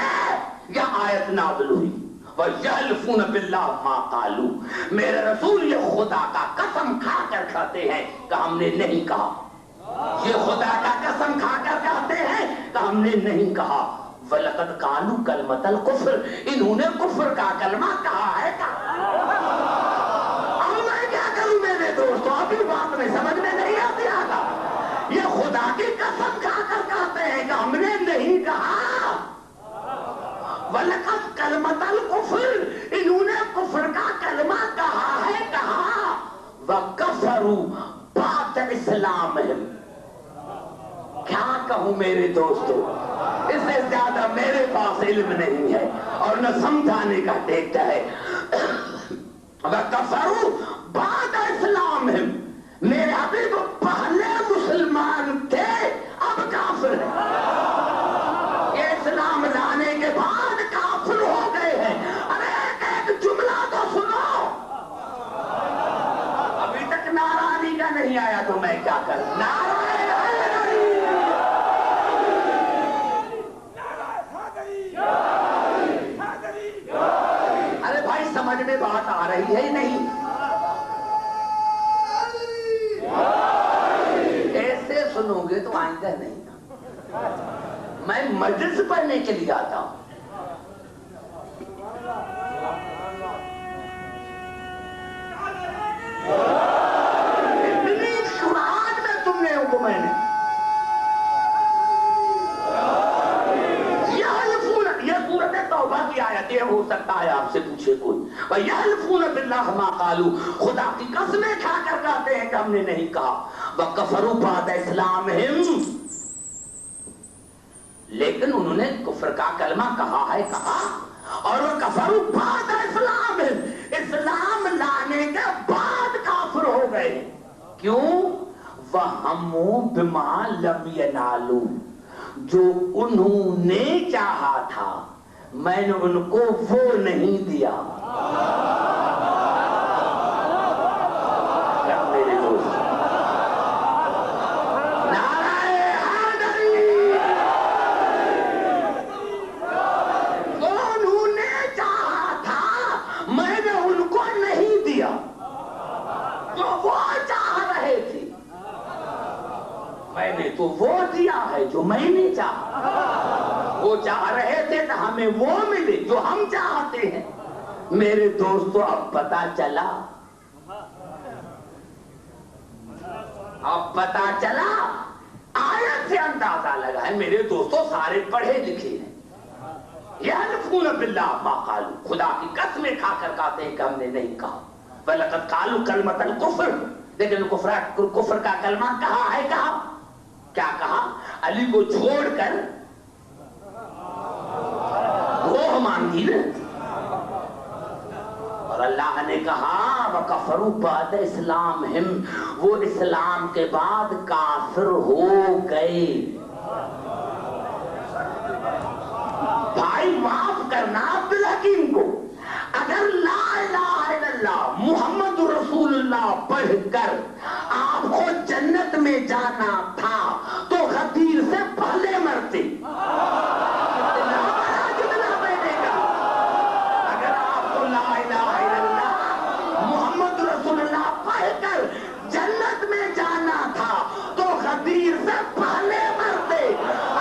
یا آیت نازل ہوئی وَيَحْلِفُونَ بِاللَّهِ مَا قَالُوا. میرے رسول یہ خدا کا قسم کھا کر کہتے ہیں کہ ہم نے نہیں کہا. یہ خدا کا قسم کھا کر کہتے ہیں کہ ہم نے نہیں کہا. وَلَقَدْ قَالُوا كَلْمَةَ الْكُفْرِ، انہوں نے کفر کا کلمہ کہا ہے. اب میں کیا کروں میرے دوستوں؟ ابھی بات میں سمجھ میں نہیں آتی آگا. یہ خدا کی قسم کھا کر کہتے ہیں کہ ہم نے نہیں کہا. وَلَقَدْ كَلْمَةَ الْكُفْرِ، انہوں نے کفر کا کلمہ کہا ہے. کہا وَكَفَرُوا بَعْدَ إِسْلَامِهِمْ. کیا کہوں میرے دوستو؟ اس سے زیادہ میرے پاس علم نہیں ہے اور نہ سمجھانے کا ٹیکتا ہے. وَكَفَرُوا بَعْدَ إِسْلَامِهِمْ، میرے حبیب پہلے مسلمان تھے نہیں آیا تو میں کیا کروں؟ ارے بھائی سمجھ میں بات آ رہی ہے نہیں؟ ایسے سنو گے تو آئندہ نہیں. میں مجلس پڑھنے کے لیے آتا ہوں. اتنی شرارت میں تم نے کو میں نے یہ سورت توبہ کی آیت ہے. ہو سکتا ہے آپ سے پوچھے کوئی وَيَحْلِفُونَ بِاللَّهِ مَا قَالُوا خدا کی قسمیں کھا کر کہتے ہیں کہ ہم نے نہیں کہا. وَكَفَرُوا بَعْدَ إِسْلَامِهِمْ لیکن انہوں نے کفر کا کلمہ کہا ہے کہا اور وہ کفروا بعد اسلام اسلام لانے کے بعد کافر ہو گئے. کیوں؟ وَهَمُّوا بِمَا لَمْ يَنَالُوا جو انہوں نے چاہا تھا میں نے ان کو وہ نہیں دیا. تو وہ دیا ہے جو میں نے چاہا. وہ چاہ رہے تھے کہ ہمیں وہ ملے جو ہم چاہتے ہیں. میرے دوستو اب پتا چلا آیت سے اندازہ لگا ہے. میرے دوستو سارے پڑھے لکھے ہیں. یحلفون باللہ ما قالوا خدا کی قسمیں کھا کر کہتے ہیں کہ ہم نے نہیں کہا. وَلَقَدْ قَالُوا كَلْمَةَ الْكُفْرِ لیکن کفر کا کلمہ کہا ہے. کہا کیا کہا؟ علی کو چھوڑ کر روح مانگی نا. اور اللہ نے کہا وَكَفَرُوا بَعْدَ إِسْلَامِهِمْ وہ اسلام کے بعد کافر ہو گئے. بھائی معاف کرنا عبدالحکیم کو اگر لا الہ الا اللہ محمد رسول اللہ پڑھ کر آپ کو جنت میں جانا تھا تو غدیر سے پہلے مرتے. اگر آپ کو لا الہ الا اللہ محمد رسول اللہ پڑھ کر جنت میں جانا تھا تو غدیر سے پہلے مرتے.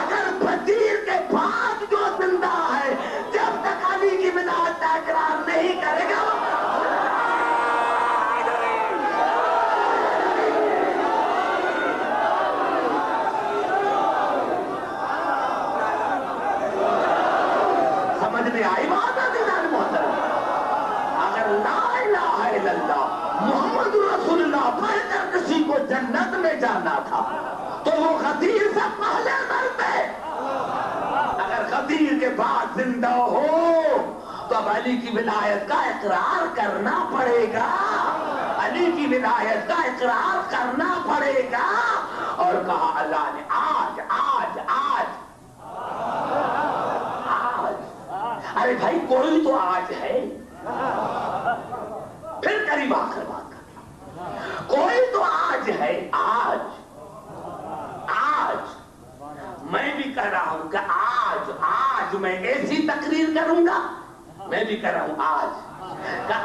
اگر غدیر کے بعد جو زندہ ہے جب تک علی کی ولایت کا اقرار نہیں کرے گا آئی بات عزیزان محترم. اگر لا الہ الا اللہ محمد رسول اللہ پڑھ کر کسی کو جنت میں جانا تھا تو وہ غدیر سے پہلے مرتے. اگر غدیر کے بعد زندہ ہو تو اب علی کی ولایت کا اقرار کرنا پڑے گا. علی کی ولایت کا اقرار کرنا پڑے گا. اور کہا اللہ نے آج آج آج ارے بھائی کوئی تو آج ہے. پھر قریب آ کر بات کر کوئی تو آج ہے. آج میں بھی کہہ رہا ہوں کہ آج میں ایسی تقریر کروں گا. میں بھی کہہ رہا ہوں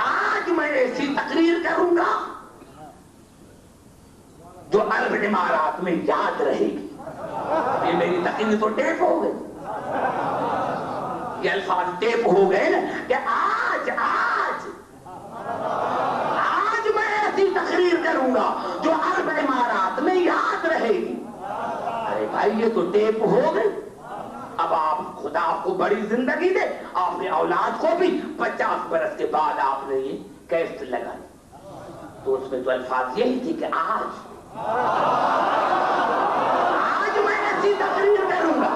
آج میں ایسی تقریر کروں گا جو عرب امارات میں یاد رہے گی. یہ میری تقریر تو ٹیپ ہو گئی. یہ الفاظ ٹیپ ہو گئے نا کہ آج میں ایسی تقریر کروں گا جو عرب امارات میں یاد رہے گی. ارے بھائی یہ تو ٹیپ ہو گئی. اب آپ خدا آپ کو بڑی زندگی دے. آپ نے اولاد کو بھی 50 برس کے بعد آپ نے یہ کیسٹ لگائی تو اس میں تو الفاظ یہی تھی کہ آج میں ایسی تقریر کروں گا.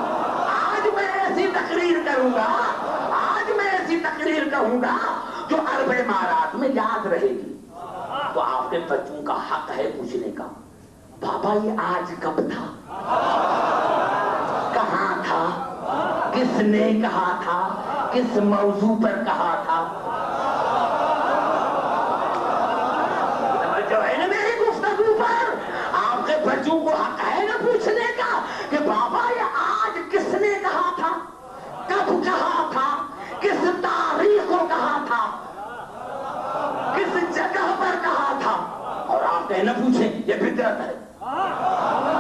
آج میں ایسی تقریر کروں گا جو عرب امارات میں یاد رہے گی. تو آپ کے بچوں کا حق ہے پوچھنے کا بابا یہ آج کب تھا, کہاں تھا, کس نے کہا تھا, کس موضوع پر کہا تھا. جو ہے نا میری گفتگو پر یہ فطرت ہے.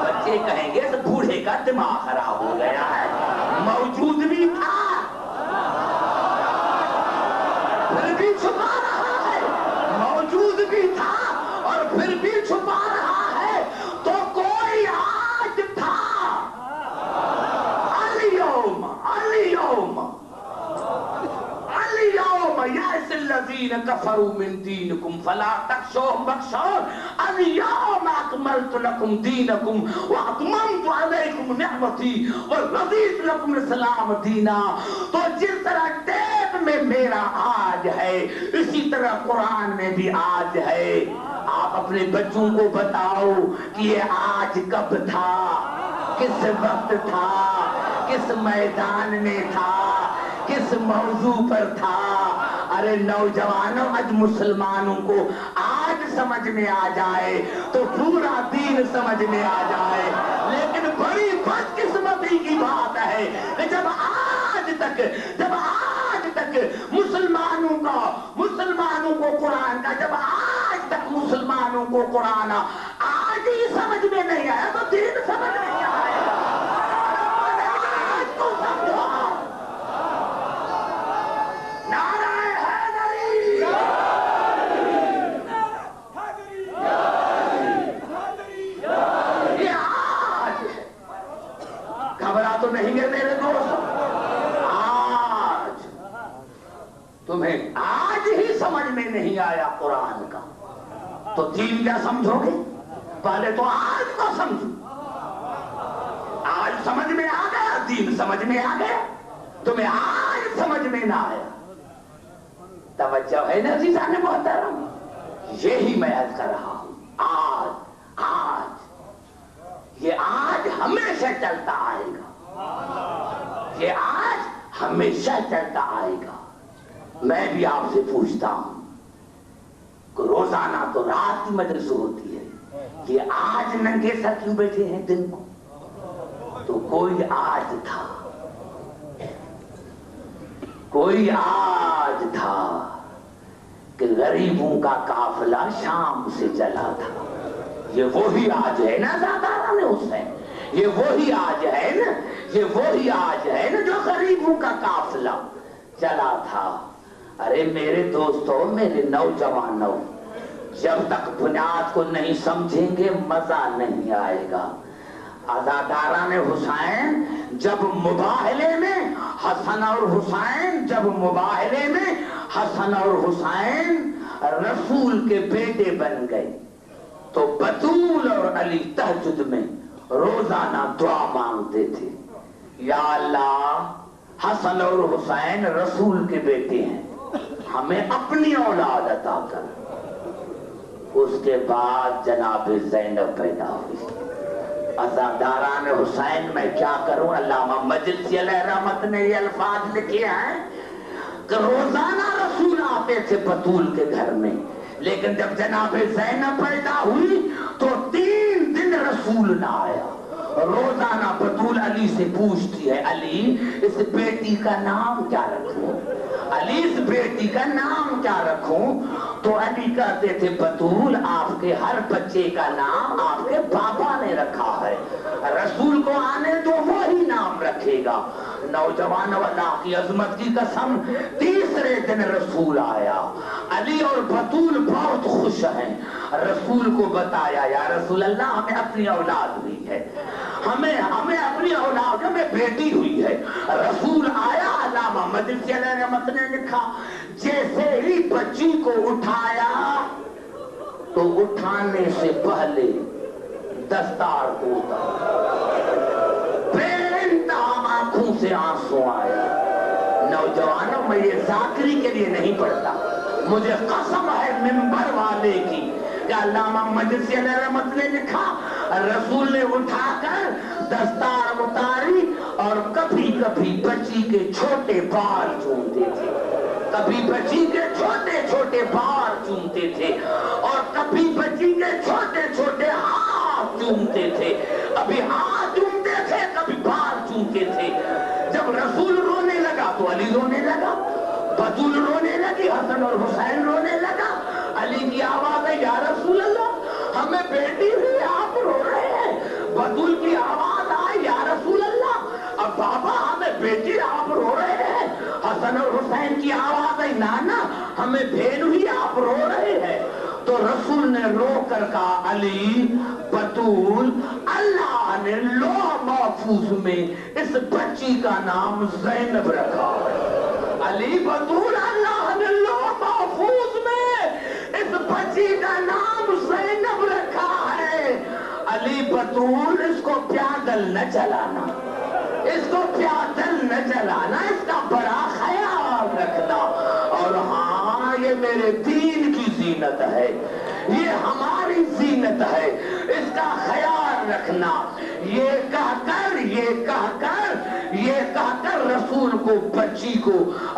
بچے کہیں گے تو بوڑھے کا دماغ خراب ہو گیا ہے. موجود بھی تھا پھر بھی چھپا رہا ہے. موجود بھی تھا اور پھر بھی چھپا رہا ہے. تو کوئی آج تھا. اليوم يئس الذين كفروا من دينكم فلا تخشوهم واخشون اليوم اكملت لكم دينكم واتممت عليكم نعمتي ورضيت لكم الاسلام دینا. تو جس طرح ٹیپ میں میرا آج ہے اسی طرح قرآن میں بھی آج ہے. آپ اپنے بچوں کو بتاؤ کہ یہ آج کب تھا, کس وقت تھا, کس میدان میں تھا, کس موضوع پر تھا. ارے نوجوانوں, آج مسلمانوں کو آج سمجھ میں آ جائے تو پورا دین سمجھ میں آ جائے. لیکن بڑی بدقسمتی کی بات ہے کہ جب آج تک مسلمانوں کو قرآن کا, جب آج تک مسلمانوں کو قرآن آج ہی سمجھ میں نہیں آیا تو دین سمجھ نہیں آیا. آج تو سمجھو. گھبرا تو نہیں گئے میرے دوست؟ آج تمہیں آج ہی سمجھ میں نہیں آیا قرآن کا تو دین کیا سمجھو گے؟ پہلے تو آج کو سمجھو. آج سمجھ میں آ گیا, دین سمجھ میں آ گیا. تمہیں آج سمجھ میں نہ آیا. توجہ ہے نا عزیزان محترم؟ یہی میں عرض کر رہا ہوں. آج یہ آج ہمیشہ چلتا آئے گا. یہ آج ہمیشہ چلتا آئے گا. میں بھی آپ سے پوچھتا ہوں کہ روزانہ تو رات کی مجلس ہوتی ہے, یہ آج ننگے سر کیوں بیٹھے ہیں دن کو؟ تو کوئی آج تھا, کوئی آج تھا کہ غریبوں کا قافلہ شام سے چلا تھا. یہ وہی آج ہے نا زاداران حسین, یہ وہی آج ہے نا, یہ وہی آج ہے نا جو غریبوں کا قافلہ چلا تھا. ارے میرے دوستو, میرے نوجوانوں, جب تک بنیاد کو نہیں سمجھیں گے مزہ نہیں آئے گا. عزاداران حسین جب مباہلے میں حسن اور حسین, جب مباہلے میں حسن اور حسین رسول کے بیٹے بن گئے تو بطول اور علی تہجد میں روزانہ دعا مانگتے تھے, یا اللہ حسن اور حسین رسول کے بیٹے ہیں, ہمیں اپنی اولاد عطا کر. اس کے بعد جناب زینب پیدا ہوئی. عزاداران حسین میں کیا کروں, علامہ مجلسی علیہ رحمت نے یہ الفاظ لکھے ہیں کہ روزانہ رسول آتے تھے بطول کے گھر میں, لیکن جب جناب زینب پیدا ہوئی تو 3 دن رسول نہ آیا. روزانہ بطول علی سے پوچھتی ہے, علی اس بیٹی کا نام کیا رکھوں, علی اس بیٹی کا نام کیا رکھوں؟ تو علی کہتے تھے بطول آپ کے ہر بچے کا نام آپ کے بابا نے رکھا ہے, رسول کو آنے تو وہی نام رکھے گا. نوجوان اللہ کی عظمت کی قسم, تیسرے دن رسول آیا. علی اور بطول بہت خوش ہیں. رسول کو بتایا, یا رسول اللہ ہمیں اپنی اولاد ہوئی ہے, ہمیں اپنی اولاد میں بیٹی ہوئی ہے. رسول آیا, علامہ مجلسی علیہ رحمت نے لکھا, جیسے ہی بچی کو اٹھایا تو اٹھانے سے پہلے دستار کو بے انتہا آنکھوں سے آنسو آیا. نوجوانوں, میں یہ ذاکری کے لیے نہیں پڑھتا, مجھے قسم ہے منبر والے کی کہ علامہ مجلسی علیہ رحمت نے لکھا, رسول نے اٹھا کر دستار اتاری اور کبھی کبھی بچی کے چھوٹے بال چومتے تھے, کبھی بچی کے چھوٹے چھوٹے بال چومتے تھے, اور کبھی بچی کے چھوٹے چھوٹے ہاتھ چومتے تھے. ابھی ہاتھ چومتے تھے, کبھی بال چومتے تھے. جب رسول رونے لگا تو علی رونے لگا, بطول رونے لگی, حسن اور حسین رونے لگا. علی کی آواز ہے, یا رسول اللہ ہمیں بیٹی ہمیں بھیڑ ہوئی آپ رو رہے ہیں. تو رسول نے رو کر کہا علی بطول اللہ نے لوح محفوظ میں اس بچی کا نام زینب رکھا ہے. علی بطول اللہ نے لوح محفوظ میں اس بچی کا نام زینب رکھا ہے. علی بطول اس کو پیادل نہ چلانا, اس کو پیادل نہ چلانا, اس کا بڑا خیال رکھنا. اور ہاں یہ میرے دین کی زینت ہے, یہ ہماری زینت ہے, اس کا خیال رکھنا. یہ کہہ کر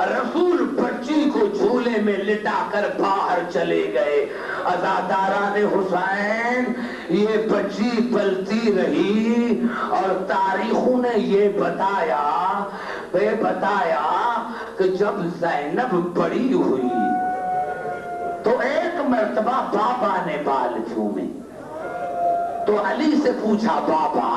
رسول بچی کو جھولے میں لٹا کر باہر چلے گئے. عزاداران حسین یہ بچی پلتی رہی اور تاریخوں نے یہ بتایا کہ جب زینب بڑی ہوئی تو ایک مرتبہ بابا نے بال چومے. تو علی سے پوچھا بابا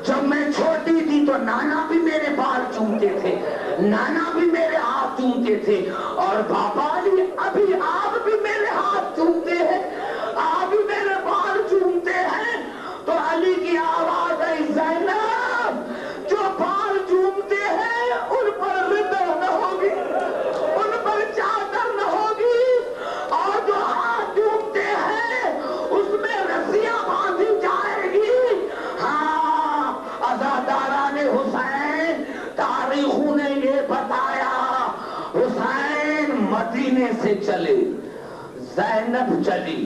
جب میں چھوٹی تھی تو نانا بھی میرے بال چومتے تھے, نانا بھی میرے ہاتھ چومتے تھے, اور بابا علی ابھی آپ بھی میرے ہاتھ چومتے ہیں, آپ بھی میرے بال چومتے ہیں. تو علی کی آواز آئی زینب جو بال چومتے ہیں ان پر ردہ نہ ہوگی, ان پر چادر نہ ہوگی, اور جو ہاتھ چومتے ہیں اس میں رسیاں باندھی جائے گی. ہاں عزاداران حسین تاریخوں نے یہ بتایا حسین مدینے سے چلے, زینب چلی.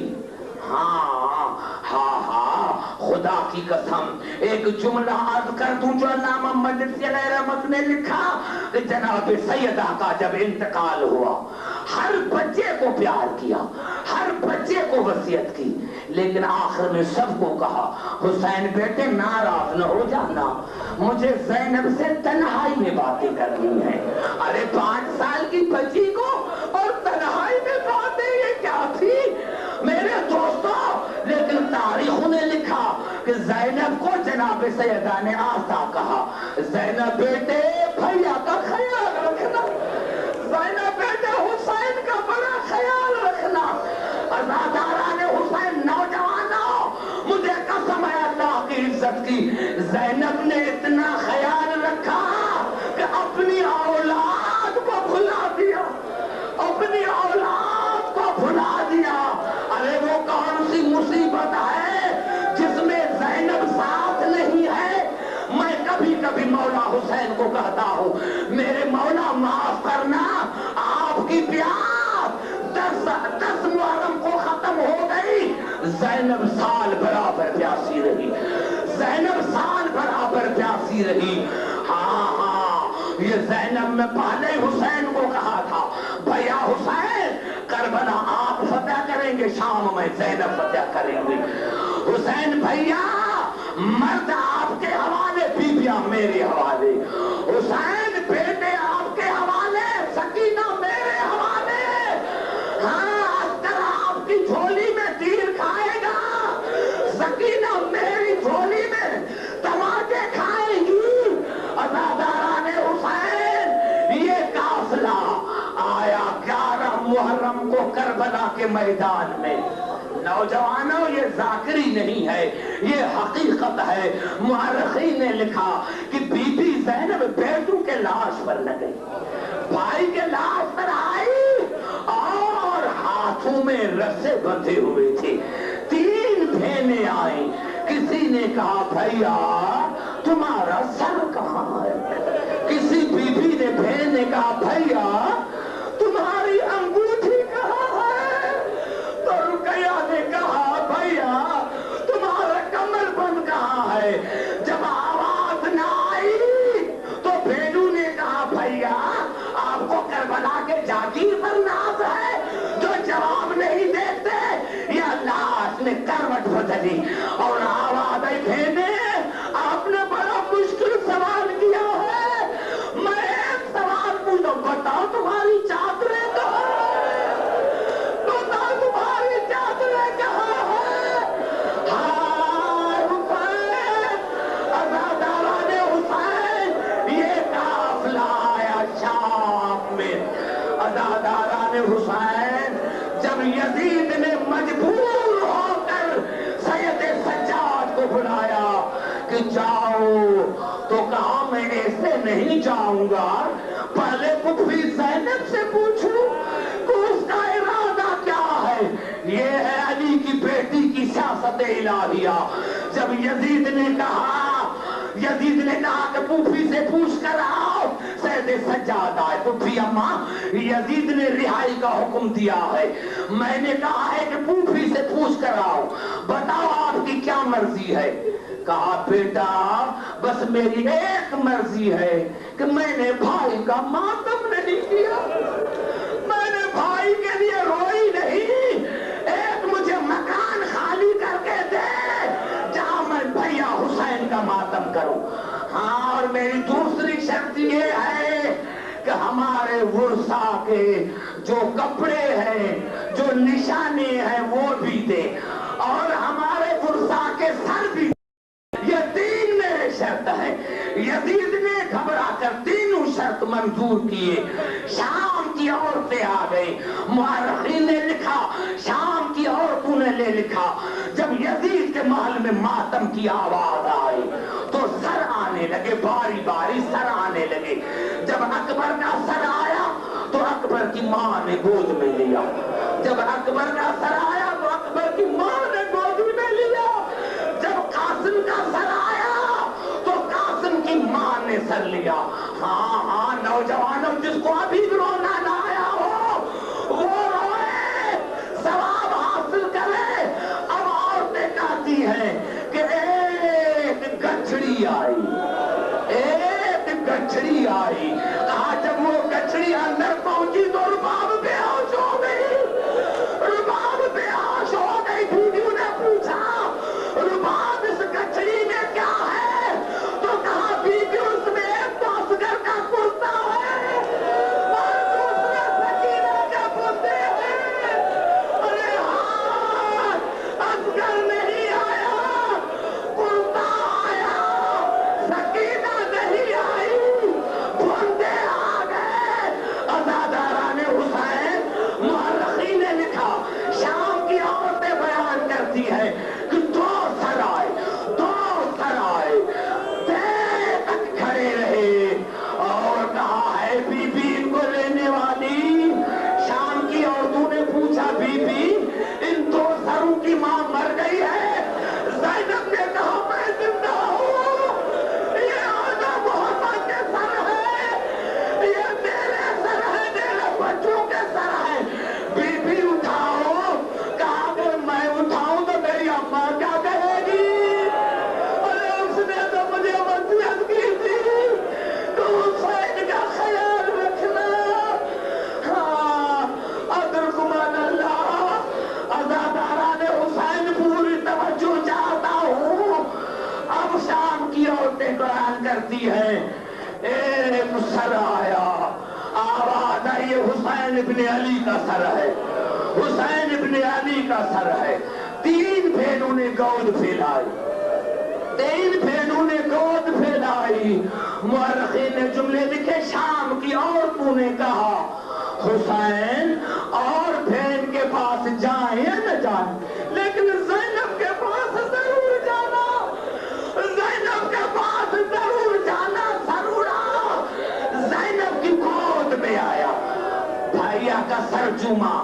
خدا کی قسم ایک جملہ عرض کر دوں جو علامہ مجلسی علیہ رحمت نے لکھا کہ جناب سیدہ کا جب انتقال ہوا ہر بچے کو پیار کیا, ہر بچے کو وصیت کی, لیکن آخر میں سب کو کہا حسین بیٹے ناراض نہ ہو جانا, مجھے زینب سے تنہائی میں باتیں کرنی ہیں. ارے 5 سال کی بچی کو اور تنہائی میں باتیں, یہ کیا تھی میرے دوستوں. لیکن تاریخوں نے لکھا کہ زینب کو جناب سیدہ نے آسا کہا زینب بیٹے بھیا کا خیال رکھنا, زینب بیٹے حسین کا بڑا خیال رکھنا. عزاداران حسین نوجوانوں مجھے قسم ہے اللہ کی عزت کی, زینب نے اتنا خیال رکھا کہ اپنی اولاد کو بھلا دیا, اپنی اولاد کو بھلا دیا. ارے وہ کون سی مصیبت ہے جس میں زینب ساتھ نہیں ہے. میں کبھی کبھی مولا حسین کو کہتا ہوں میرے مولا معاف کرنا, آپ کی پیاس 10 محرم کو ختم ہو گئی, زینب سال برابر پیاسی رہی, زینب سال برابر پیاسی رہی. ہاں یہ زینب میں پہلے حسین کو کہا تھا بھیا حسین کربلا آپ فتح کریں گے, شام میں زینب فتح کریں گے. حسین بھیا مرد آپ کے حوالے, بیویاں میرے حوالے. حسین بیٹے آپ کے حوالے, سکینہ میرے حوالے. ہاں عسکر آپ کی جھولی میں تیر کھائے گا, سکینہ میری جھولی میں تماچے کھائے گی. عزاداران حسین یہ قافلہ آیا 11 محرم کو کربلا کے میدان میں. نوجوانوں یہ ذاکری نہیں ہے, یہ حقیقت ہے. مورخین نے لکھا کہ بی بی زینب بیٹوں کے لاش پر نہ گئی, بھائی کے لاش پر آئی اور ہاتھوں میں رسے بندھے ہوئے تھے. 3 بہنیں آئیں, کسی نے کہا بھیا تمہارا سر کہاں ہے, کسی بی بی نے بہن نے کہا بھیا تمہاری انگوٹھی کہاں ہے, تو رقیہ نے کہا بھیا تمہارا کمر بند کہاں ہے. جب آواز نہ آئی تو بھیڑوں نے کہا بھیا آپ کو کربلا کے جاگیر پر ناز ہے جو جواب نہیں دیتے. یا لاش نے کروٹ بدلی اور آواز آئی بھیڑے آپ نے بڑا مشکل سوال کیا ہے, میں ایک سوال پوچھتا ہوں بتاؤ تمہاری چادریں کہاں ہے, بتاؤ تمہاری چادریں کہاں ہے. ہاں حسین مجبور ہو کر سید سجاد کو بلایا کہ جاؤ، تو کہا میں ایسے نہیں جاؤں گا، پہلے پھوپھی زینب سے پوچھوں کہ اس کا ارادہ کیا ہے۔ یہ ہے علی کی بیٹی کی سیاست الہیہ۔ جب یزید نے کہا کہ پھوپھی سے پوچھ کر آؤ، سید سجاد آئے۔ پھوپھی اماں، یزید نے رہائی کا حکم دیا ہے، میں نے کہا ہے کہ پھوپھی سے پوچھ کر آؤ، بتاؤ آپ کی کیا مرضی ہے؟ کہا بیٹا بس میری ایک مرضی ہے کہ میں نے بھائی کا ماتم نہیں کیا، میں نے بھائی کے لیے روئی نہیں، ایک مجھے مکان خالی کر کے دے جہاں میں بھیا حسین کا ماتم کروں۔ ہاں، اور میری دوسری شرط یہ ہے کہ ہمارے ورثا کے جو کپڑے ہیں، جو نشانے ہیں وہ بھی دے، اور ہمارے ورثا کے سر بھی۔ یہ تین میرے شرط ہیں۔ یزید نے گھبرا کر تینوں شرط منظور کیے۔ شام کی عورتیں آ گئی، مورخین نے لکھا شام کی عورتوں نے لے لکھا جب یزید کے محل میں ماتم کی آواز آئی تو سر آنے لگے، باری باری سر آنے لگے۔ جب اکبر کا سر آیا تو اکبر کی ماں نے گود میں لیا، جب اکبر کا سر آیا تو اکبر کی ماں نے گود میں لیا، جب قاسم کا سر آیا تو قاسم کی ماں نے سر لیا۔ ہاں ہاں نوجوانوں، جس کو ابھی رونا نہ آیا ہو وہ روئے، ثواب حاصل کرے۔ اب عورتیں کہتی ہیں کہ ایک گچھڑی آئی، ایک گچھڑی آئی۔ کہا جب وہ گچھڑی اندر پہنچی تو رباب بے ہوش ہو گئی، رباب بے ہوش ہو گئی۔ بیویوں نے پوچھا رباب اس گچھڑی میں کیا ہے؟ تو کہا بیوی اس میں ایک تو اصغر کا کرتا ہے اور دوسرا سکینہ کا بندے ہیں۔ ارے ہاں، اصغر نہیں آیا، کرتا آیا، سکینہ نہیں آئی، بندے آ گئے۔ ازاداران حسین، مورخین نے لکھا شام کی عورتیں بیان کرتی ہیں کہ دو سر آئے، دو سر آئے، دیر تک کھڑے رہے اور کہا ہے بی بی ان کو لینے والی۔ شام کی عورتوں نے پوچھا بی بی ان دو سروں کی ماں مر گئی ہے؟ زینب نے کہا میں زندہ ہوں، یہ آدھا محمد کے سر ہے، یہ میرے سر ہے، میرے بچوں کے سر ہے۔ بی بی اٹھاؤ، کہا کہ میں اٹھاؤں تو میری اماں کیا کہے گی؟ ارے اس نے تو مجھے وصیت کی تھی تو حسین کا خیال رکھنا۔ ہاں، ادرکمان اللہ، ازاداران حسین پوری توجہ چاہتا ہوں۔ اب شام کی عورتیں بیان کرتی ہیں ایک سر آیا، آواز آئی حسین ابن علی کا سر ہے، حسین ابن علی کا سر ہے۔ تین بہنوں نے گود پھیلائی، تین بہنوں نے گود پھیلائی۔ مورخین نے جملے لکھے شام کی عورتوں نے کہا حسین اور بہن کے پاس جائیں یا نہ جائیں، لیکن زینب کے پاس ضرور جانا، زینب کے پاس ضرور جانا۔ ضرورا زینب کی گود میں آیا، بھائیا کا سر چوما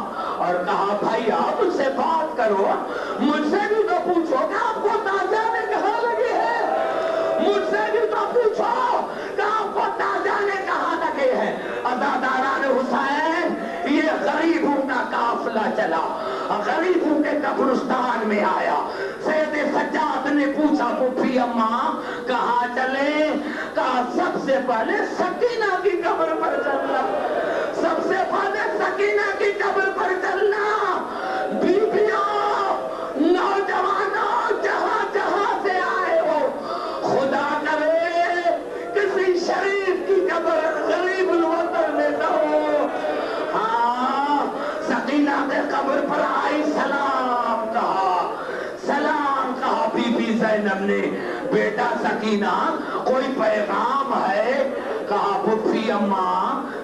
اور کہا بھائیا مجھ سے بات کرو، مجھ سے بھی تو پوچھو کہ آپ کو تازیانے کہاں لگے ہیں، مجھ سے بھی تو پوچھو کہ آپ کو تازیانے کہاں لگے ہیں۔ ازاداران حسین، یہ غریبوں کا قافلہ چلا، غریبوں کے قبرستان میں آیا۔ سید سجاد نے پوچھا پھوپھی اماں کہاں چلے؟ کہا سب سے پہلے سکینہ کی قبر پر چلنا، سب سے پہلے سکینہ کی قبر پر چلنا۔ بیبیوں، نوجوانوں، جہاں جہاں سے آئے ہو، خدا کرے کسی شریف کی قبر غریب الوطن میں نہ ہو۔ ہاں، سکینہ کے قبر پر آئی، سلام کہا، سلام کہا۔ بی بی زینب نے بیٹا سکینہ کوئی پیغام ہے؟ کہا پھوپھی اماں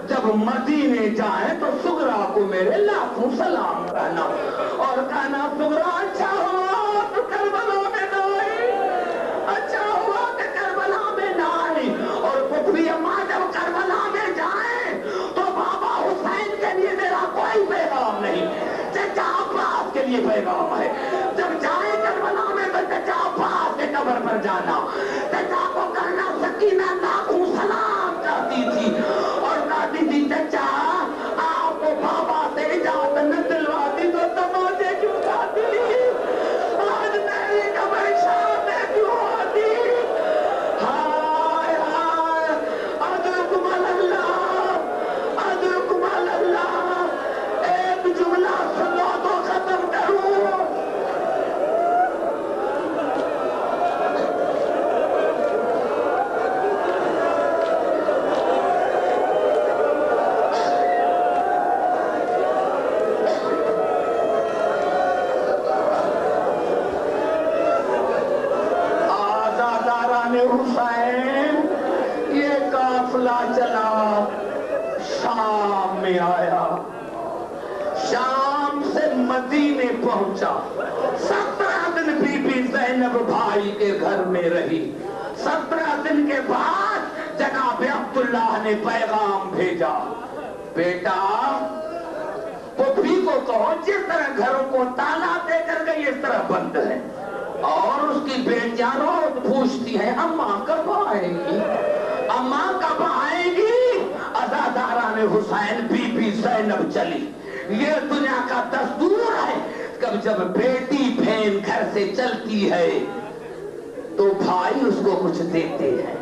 جب مدینے جائیں تو سغرا کو میرے لاکھوں سلام کہنا، اور اور کہنا سغرا اچھا ہوا تو کربلا میں نہ آئی، اچھا ہوا کہ کربلا میں نہ آئی۔ اور پھوپھی اماں جب کربلا میں جائیں تو بابا حسین کے لیے میرا کوئی پیغام نہیں، چچا عباس کے لیے پیغام ہے۔ جب جائیں کربلا میں تو چچا عباس کے قبر پر جانا، چچا کو کرنا سکینہ لاکھوں سلام کرتی تھی اور کہتی تھی چچا آپ کو بابا سے اجازت نہ دلواتی تو تماچے کیوں کھاتی، آج میری قبر شام میں کیوں آتی۔ ہائے ہائے ادرکم اللہ، ادرکم اللہ۔ ایک جملہ سنو تو ختم کروں۔ حسین یہ قافلہ چلا، شام میں آیا، شام سے مدینے پہنچا۔ 17 دن بی بی زینب بھائی کے گھر میں رہی۔ 17 دن کے بعد جناب عبداللہ نے پیغام بھیجا، بیٹا پھوپھی کو کہو جس طرح گھروں کو تالا دے کر گئی اس طرح بند ہے۔ اور اس کی بیٹیاں روز پوچھتی ہیں اماں کب آئیں گی، اماں کب آئیں گی۔ عزاداران حسین بی بی زینب چلی۔ یہ دنیا کا دستور ہے، کب جب بیٹی بہن گھر سے چلتی ہے تو بھائی اس کو کچھ دیتے ہیں،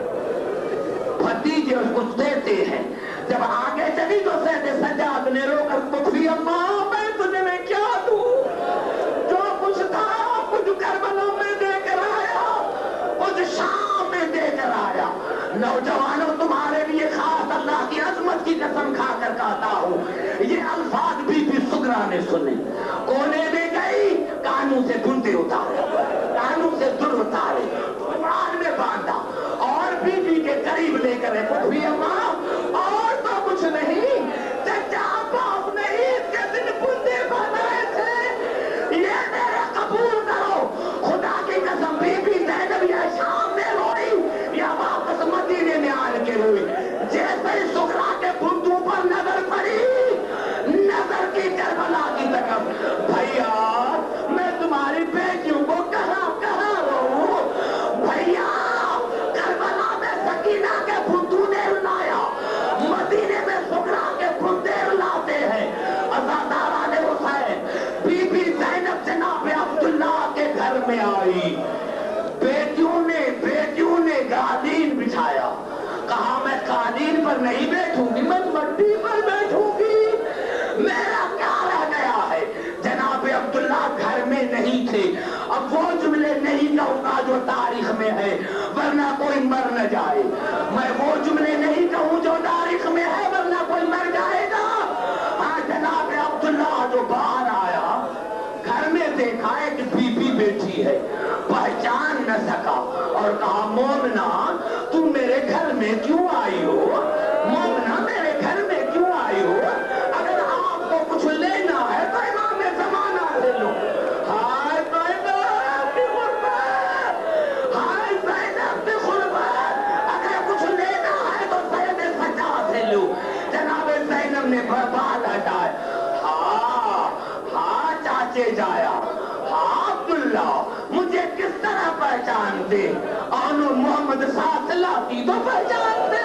بھتیجے اس کو کچھ دیتے ہیں۔ جب آگے چلی تو سید سجاد نے رو کر پوچھی اماں میں تجھے میں کیا دوں، جو کچھ تھا کچھ کربلا میں دے کر آیا، کچھ شام میں دے کر آیا۔ نوجوانوں تمہارے لیے خاص اللہ کی عظمت کی قسم کھا کر کہتا ہوں، یہ الفاظ بی بی سغرا نے سنے۔ کونے میں گئی، کانوں سے بندے اتارے، کانوں سے در اتارے، قرآن میں باندھا اور بی بی کے قریب لے کر پوچھی اماں اور تو کچھ نہیں، چچا عباس نے عید کے دن بندے بنائے تھے، یہ میرے قبول کرو۔ خدا کی قسم بی بی زینب یہ شام میں روئی یا واپس مدینے میں آن کے روئی۔ جیسے ہی سغرا کے بندوں پر نظر پڑی، نظر کی کربلا کی طرف، بھیا میں تمہاری بیٹیوں کو کہاں کہاں رہوں، بھیا کربلا میں سکینہ کے بندوں نے رلایا، مدینے میں سغرا کے بندے رلاتے ہیں۔ عزاداران حسین بی بی زینب جناب عبداللہ کے گھر میں آئی، بیٹیوں نے قالین بچھایا، کہا میں قالین پر نہیں بیٹھوں گی، میں مٹی پر بیٹھوں گی، میرا کیا رہ گیا ہے۔ جناب عبداللہ گھر میں نہیں تھے۔ اب وہ جملے نہیں کہوں گا جو تاریخ میں ہے ورنہ کوئی مر نہ جائے، میں وہ جملے نہیں کہوں جو تاریخ میں ہے ورنہ کوئی مر جائے گا۔ ہاں جناب عبداللہ جو باہر آیا، گھر میں دیکھا ایک بی بی بیٹھی ہے، پہچان نہ سکا اور کہا مومنہ تو میرے گھر میں کیوں آئی ہو، مومنہ میرے گھر میں کیوں آئی ہو، اگر آپ کو کچھ لینا ہے تو امام زمانہ سے لو۔ ہائے زینب کی غربت، ہائے زینب کی غربت، اگر کچھ لینا ہے تو سید سجاد سے لو۔ جناب زینب نے بال ہٹائے، ہاں چاچے جایا، ہاں عبداللہ مجھے کس طرح پہچانتے، آنو محمد ساتھ لاتی تو پہچانتے۔